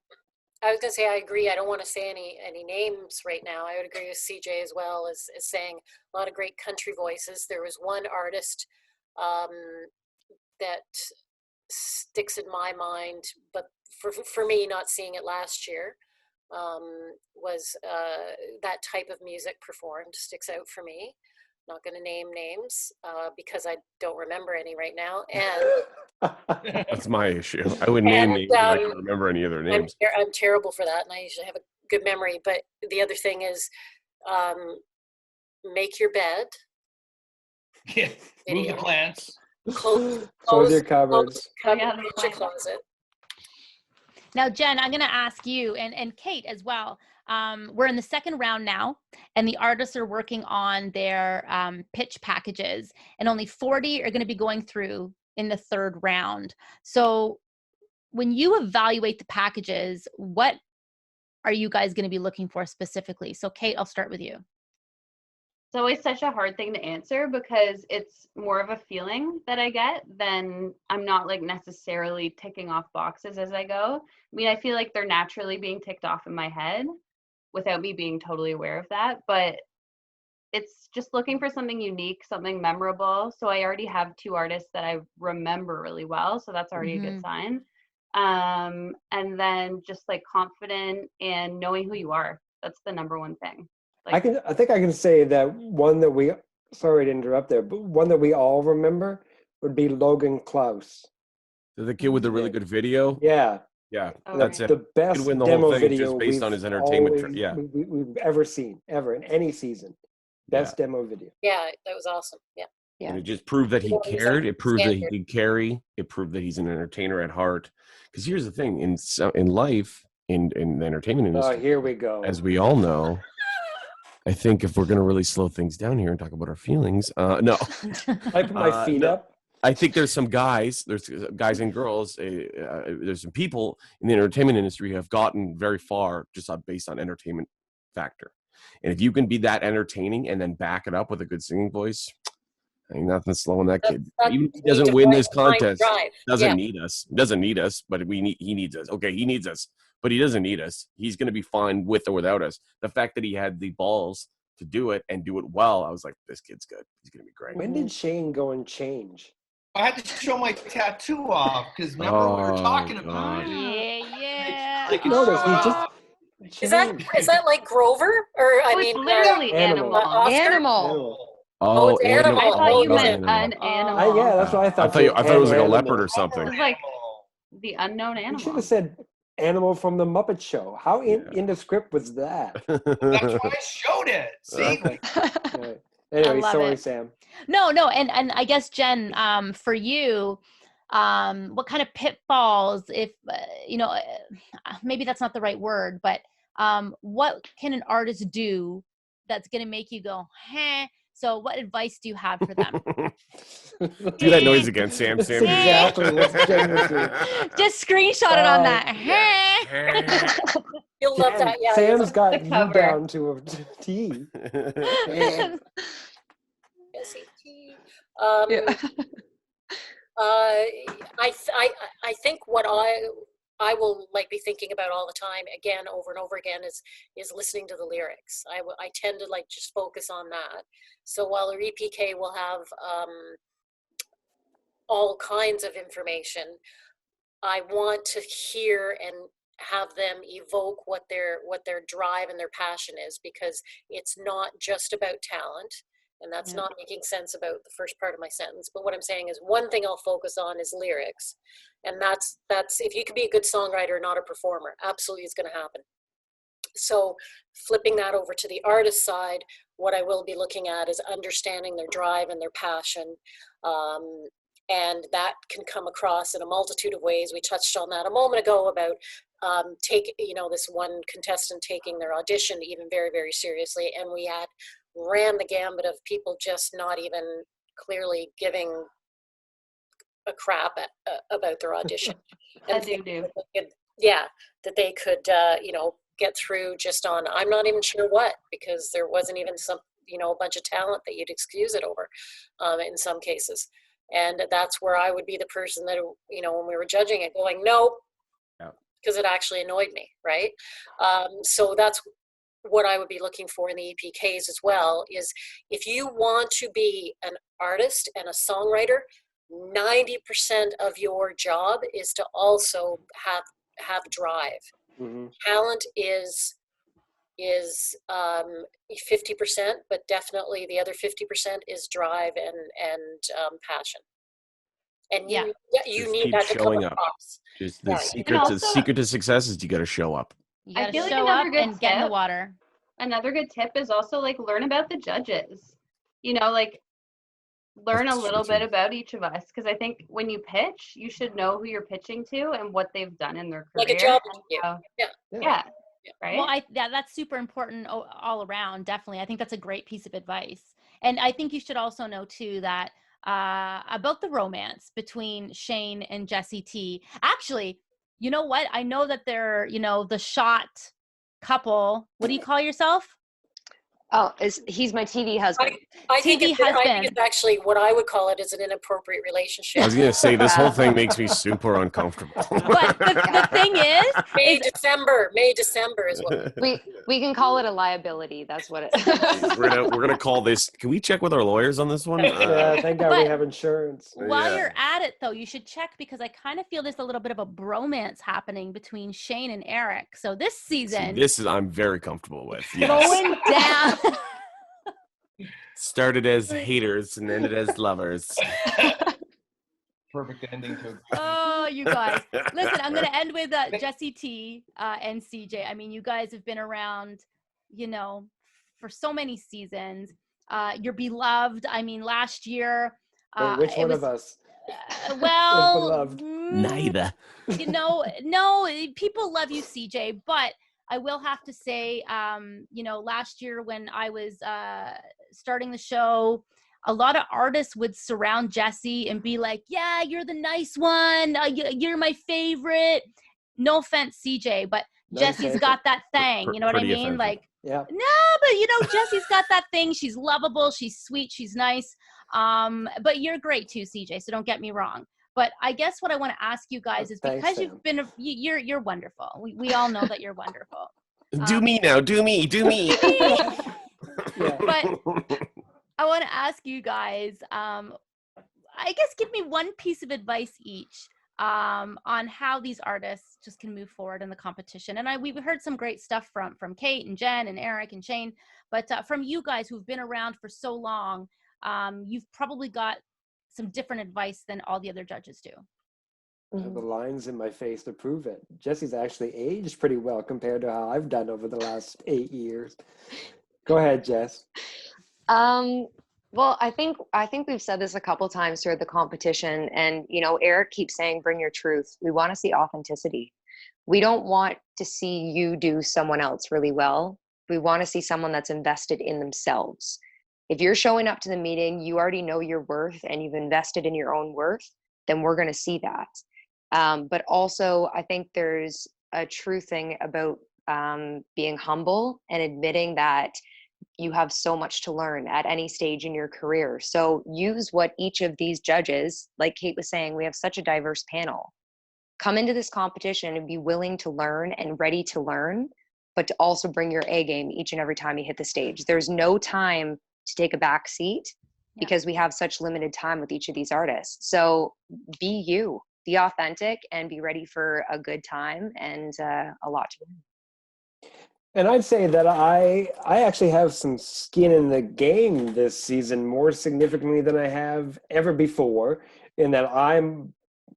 I was going to say I agree. I don't want to say any names right now. I would agree with CJ as well as saying a lot of great country voices. There was one artist that sticks in my mind, but for me, not seeing it last year, was that type of music performed sticks out for me. Not going to name names because I don't remember any right now. And that's my issue. I would name names, but I don't remember any of their names. I'm terrible for that, and I usually have a good memory. But the other thing is, make your bed. Yeah, move the plants. Close your cupboards. Your closet. Now, Jen, I'm going to ask you and Kate as well. We're in the second round now, and the artists are working on their pitch packages, and only 40 are going to be going through in the third round. So when you evaluate the packages, what are you guys going to be looking for specifically? So Kate, I'll start with you. It's always such a hard thing to answer because it's more of a feeling that I get than I'm not like necessarily ticking off boxes as I go. I mean, I feel like they're naturally being ticked off in my head without me being totally aware of that, but it's just looking for something unique, something memorable. So I already have 2 artists that I remember really well, so that's already a good sign. And then just like confident and knowing who you are. That's the number one thing. Like, I think I can say that one that we, sorry to interrupt there, but one that we all remember would be Logan Klaus. The kid with the really good video. Yeah. Yeah, Oh, that's right. it. The best Win the demo whole thing video just based on his entertainment. we've ever seen, ever in any season. Best demo video. Yeah, that was awesome. Yeah. And it just proved that he cared. It proved that he could carry. It proved that he's an entertainer at heart. Because here's the thing: in life, in the entertainment industry, Oh, here we go. as we all know, I think if we're going to really slow things down here and talk about our feelings, no. I put my feet up. I think there's some guys, there's guys and girls, there's some people in the entertainment industry who have gotten very far just based on entertainment factor. And if you can be that entertaining and then back it up with a good singing voice, ain't nothing slowing that kid. Even if he doesn't win this contest, doesn't need us. Doesn't need us, but he needs us. Okay, he needs us, but he doesn't need us. He's going to be fine with or without us. The fact that he had the balls to do it and do it well, I was like, this kid's good. He's going to be great. When did Shane go and change? I had to show my tattoo off because remember we were talking about it. Yeah. I noticed he just. Is that like Grover? Or I mean, literally Animal. Animal. Oh, it's Animal. I thought you Oh, meant an animal. Yeah, that's what I thought. I thought it was like a Animal. leopard or It something. was like the unknown You animal. should have said Animal from the Muppet Show. How in the script was that? That's why I showed it. See? Right. Anyway, love sorry, it. Sam. No, and I guess Jen, for you, what kind of pitfalls, if maybe that's not the right word, but what can an artist do that's going to make you go, heh? So what advice do you have for them? Do that noise again, Sam. That's exactly what Jen was doing. Just screenshot it on that. Heh. You'll love that. Yeah. Sam's got the you cover. down to a T. I think what I will like be thinking about all the time, again, over and over again, is listening to the lyrics. I tend to like just focus on that. So while our EPK will have all kinds of information, I want to hear and have them evoke what their drive and their passion is, because it's not just about talent. And that's not making sense about the first part of my sentence. But what I'm saying is, one thing I'll focus on is lyrics. And that's if you can be a good songwriter, not a performer, absolutely it's going to happen. So flipping that over to the artist side, what I will be looking at is understanding their drive and their passion. And that can come across in a multitude of ways. We touched on that a moment ago about this one contestant taking their audition even very, very seriously. And we ran the gambit of people just not even clearly giving a crap about their audition. And that they could get through just on, I'm not even sure what, because there wasn't even a bunch of talent that you'd excuse it over in some cases. And that's where I would be the person that, when we were judging it, going, no, because it actually annoyed me, right? So that's what I would be looking for in the EPKs as well, is if you want to be an artist and a songwriter, 90% of your job is to also have drive. Mm-hmm. Talent is 50%, but definitely the other 50% is drive and passion. And you need that to come across. Just the secret to success is you got to show up. You got to show up and get in the water. Another good tip is also like learn about the judges. Learn a little bit about each of us, because I think when you pitch, you should know who you're pitching to and what they've done in their career. Like a job interview. Yeah. Right. Well, that's super important all around. Definitely, I think that's a great piece of advice. And I think you should also know too that about the romance between Shane and Jessie T. Actually, you know what? I know that they're the shot couple. What do you call yourself? Oh, he's my TV husband. I think it's actually what I would call it is an inappropriate relationship. I was gonna say this whole thing makes me super uncomfortable. But the thing is, May December is what we can call it a liability. That's what it is. We're gonna call this. Can we check with our lawyers on this one? Yeah, thank God we have insurance. While you're at it, though, you should check, because I kind of feel there's a little bit of a bromance happening between Shane and Eric. So this season, I'm very comfortable with. Yes. Going down. Started as haters and ended as lovers. Perfect ending to. Oh, you guys! Listen, I'm going to end with Jessie T and CJ. I mean, you guys have been around, for so many seasons. You're beloved. I mean, last year. Which one of us? Well, beloved? Neither. No, people love you, CJ, but I will have to say, last year when I was starting the show, a lot of artists would surround Jessie and be like, yeah, you're the nice one. You're my favorite. No offense, CJ, but Jessie's got that thing. You know what I mean? Offensive. Like, yeah. No, but Jessie's got that thing. She's lovable. She's sweet. She's nice. But you're great too, CJ. So don't get me wrong. But I guess what I want to ask you guys is, because you've been, you're wonderful. We all know that you're wonderful. Do me now. Do me. But I want to ask you guys, I guess give me one piece of advice each on how these artists just can move forward in the competition. And we've heard some great stuff from Kate and Jen and Eric and Shane, but from you guys who've been around for so long, you've probably got some different advice than all the other judges do. I have the lines in my face to prove it. Jessie's actually aged pretty well compared to how I've done over the last 8 years. Go ahead, Jess. Well, I think we've said this a couple times throughout the competition, and Eric keeps saying, bring your truth. We want to see authenticity. We don't want to see you do someone else really well. We want to see someone that's invested in themselves. If you're showing up to the meeting, you already know your worth and you've invested in your own worth, then we're going to see that. But also, I think there's a true thing about being humble and admitting that you have so much to learn at any stage in your career. So use what each of these judges, like Kate was saying, we have such a diverse panel. Come into this competition and be willing to learn and ready to learn, but to also bring your A game each and every time you hit the stage. There's no time to take a back seat because we have such limited time with each of these artists. So be you, be authentic, and be ready for a good time and a lot to learn. And I'd say that I actually have some skin in the game this season, more significantly than I have ever before, in that I'm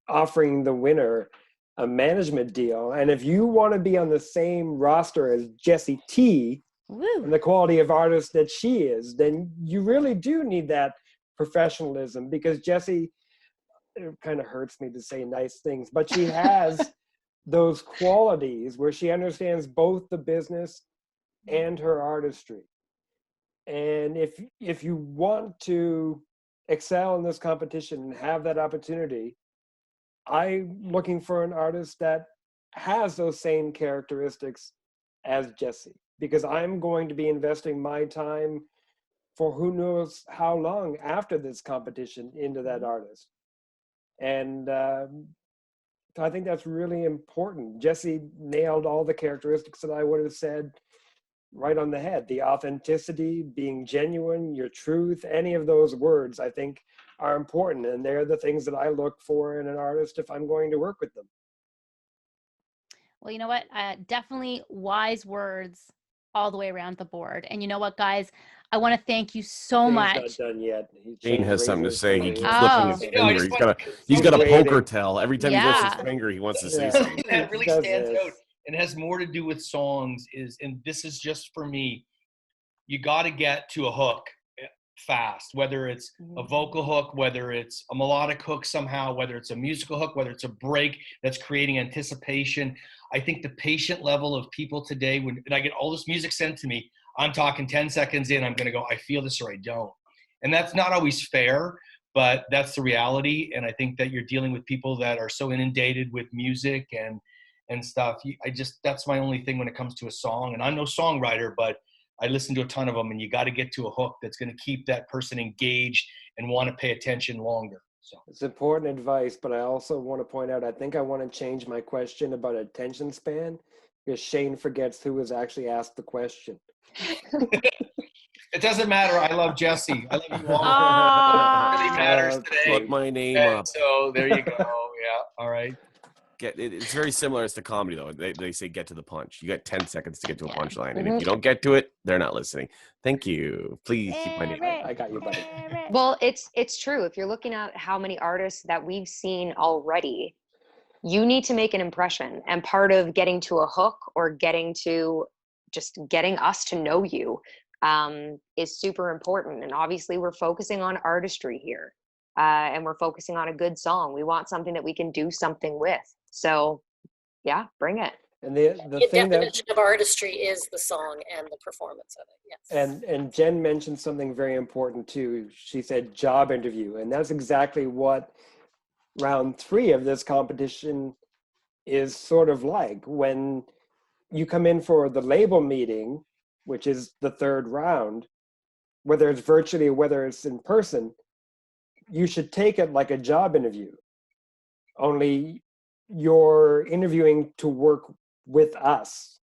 offering the winner a management deal. And if you want to be on the same roster as Jessie T, and the quality of artist that she is, then you really do need that professionalism, because Jessie, it kind of hurts me to say nice things, but she has those qualities where she understands both the business and her artistry. And if you want to excel in this competition and have that opportunity, I'm looking for an artist that has those same characteristics as Jessie, because I'm going to be investing my time for who knows how long after this competition into that artist. And I think that's really important. Jessie nailed all the characteristics that I would have said right on the head. The authenticity, being genuine, your truth, any of those words I think are important. And they're the things that I look for in an artist if I'm going to work with them. Well, you know what? Definitely wise words all the way around the board. And you know what, guys? I want to thank you so much. He's not done yet. Shane has something to say. He keeps Oh. flipping his finger. He's got a poker tell. Every time he lifts his finger, he wants to say something. That really stands out and has more to do with songs and this is just for me, you got to get to a hook fast, whether it's a vocal hook, whether it's a melodic hook somehow, whether it's a musical hook, whether it's a break that's creating anticipation. I think the patient level of people today, when I get all this music sent to me, I'm talking 10 seconds in, I'm going to go, I feel this or I don't. And that's not always fair, but that's the reality. And I think that you're dealing with people that are so inundated with music and stuff. That's my only thing when it comes to a song. And I'm no songwriter, but I listen to a ton of them, and you got to get to a hook that's going to keep that person engaged and want to pay attention longer. So it's important advice, but I also want to point out, I think I want to change my question about attention span, because Shane forgets who was actually asked the question. It doesn't matter. I love Jessie. I love you all. It really matters today. Put my name up. So there you go. Yeah. All right. It's very similar as to comedy, though. They say get to the punch. You got 10 seconds to get to a punchline, and if you don't get to it, they're not listening. Thank you. Please keep my name. I got you, buddy. Well, it's true. If you're looking at how many artists that we've seen already, you need to make an impression. And part of getting to a hook or getting us to know you is super important. And obviously we're focusing on artistry here, and we're focusing on a good song. We want something that we can do something with. So yeah, bring it. And the thing definition of artistry is the song and the performance of it. Yes. And Jen mentioned something very important too. She said job interview, and that's exactly what round 3 of this competition is sort of like. When you come in for the label meeting, which is the 3rd round, whether it's virtually or whether it's in person, you should take it like a job interview. Only you're interviewing to work with us.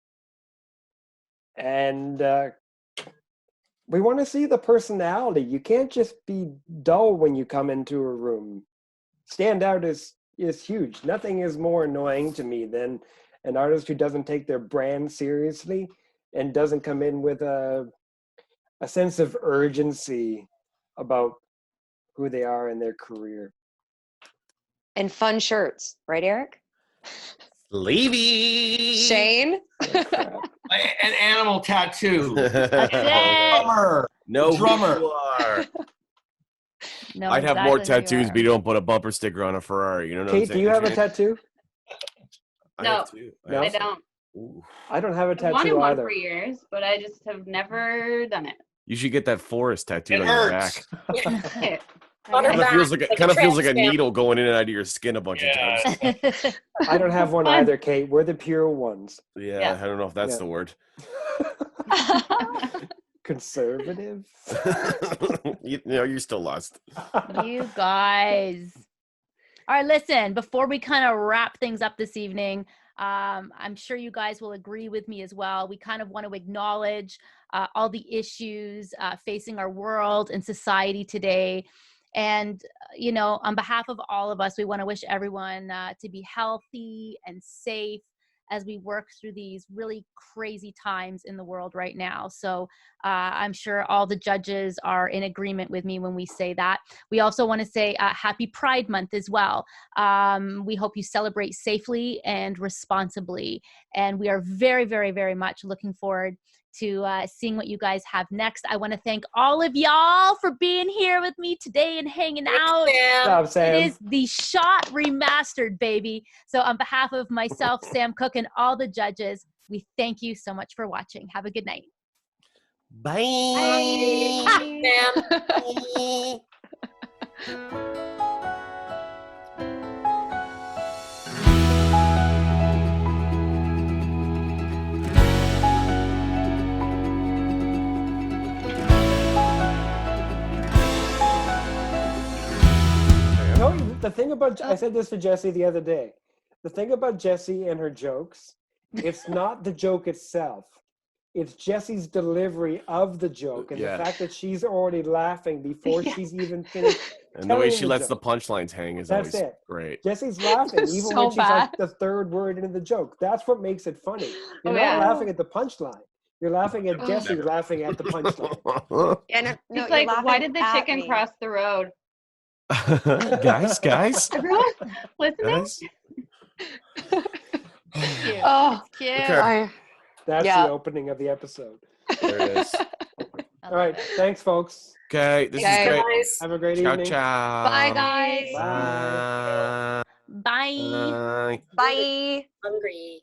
And we want to see the personality. You can't just be dull when you come into a room. Stand out is huge. Nothing is more annoying to me than an artist who doesn't take their brand seriously and doesn't come in with a sense of urgency about who they are in their career. And fun shirts, right, Eric? Levy. Shane? Oh, An animal tattoo. That's it. Drummer. No, Drummer. you are. No, I'd have more exactly who you tattoos, but you don't put a bumper sticker on a Ferrari. You know what I'm Kate, saying? do you have a tattoo? No. No? I don't. Ooh. I don't have a I wanted tattoo one either. for years, but I just have never done it. You should get that forest tattooed It on your hurts. back. On her Kind of back, feels like like a kind of feels like a tramp stamp. needle going in and out of your skin a bunch of times. I don't have one Fun. either, Kate. We're the pure ones. Yeah, I don't know if that's Yeah. the word. Conservative. You're still lost. You guys. All right, listen, before we kind of wrap things up this evening, I'm sure you guys will agree with me as well. We kind of want to acknowledge all the issues facing our world and society today. And, on behalf of all of us, we want to wish everyone to be healthy and safe as we work through these really crazy times in the world right now. So I'm sure all the judges are in agreement with me when we say that. We also want to say happy Pride Month as well. We hope you celebrate safely and responsibly. And we are very, very, very much looking forward to seeing what you guys have next. I want to thank all of y'all for being here with me today and hanging out. Good job, Sam. It is the Shot Remastered, baby. So on behalf of myself, Sam Cook, and all the judges, we thank you so much for watching. Have a good night. Bye. Sam. No, the thing about, I said this to Jessie the other day. The thing about Jessie and her jokes, it's not the joke itself. It's Jessie's delivery of the joke and the fact that she's already laughing before she's even finished. And the way she lets the punchlines hang is always great. Jesse's laughing even So when she's like the 3rd word into the joke. That's what makes it funny. You're not laughing at the punchline. You're laughing at Jessie laughing at the punchline. It's like, why did the chicken cross the road? guys. Everyone listening? Guys. Cute. Oh, It's cute. Okay. That's the opening of the episode. There it is. All right. Thanks, folks. Okay. This is great. Guys. Have a great Ciao, evening. ciao. bye, guys. Bye. Bye. Bye. Bye. Hungry.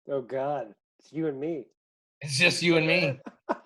Oh, God. It's you and me. It's just you and me.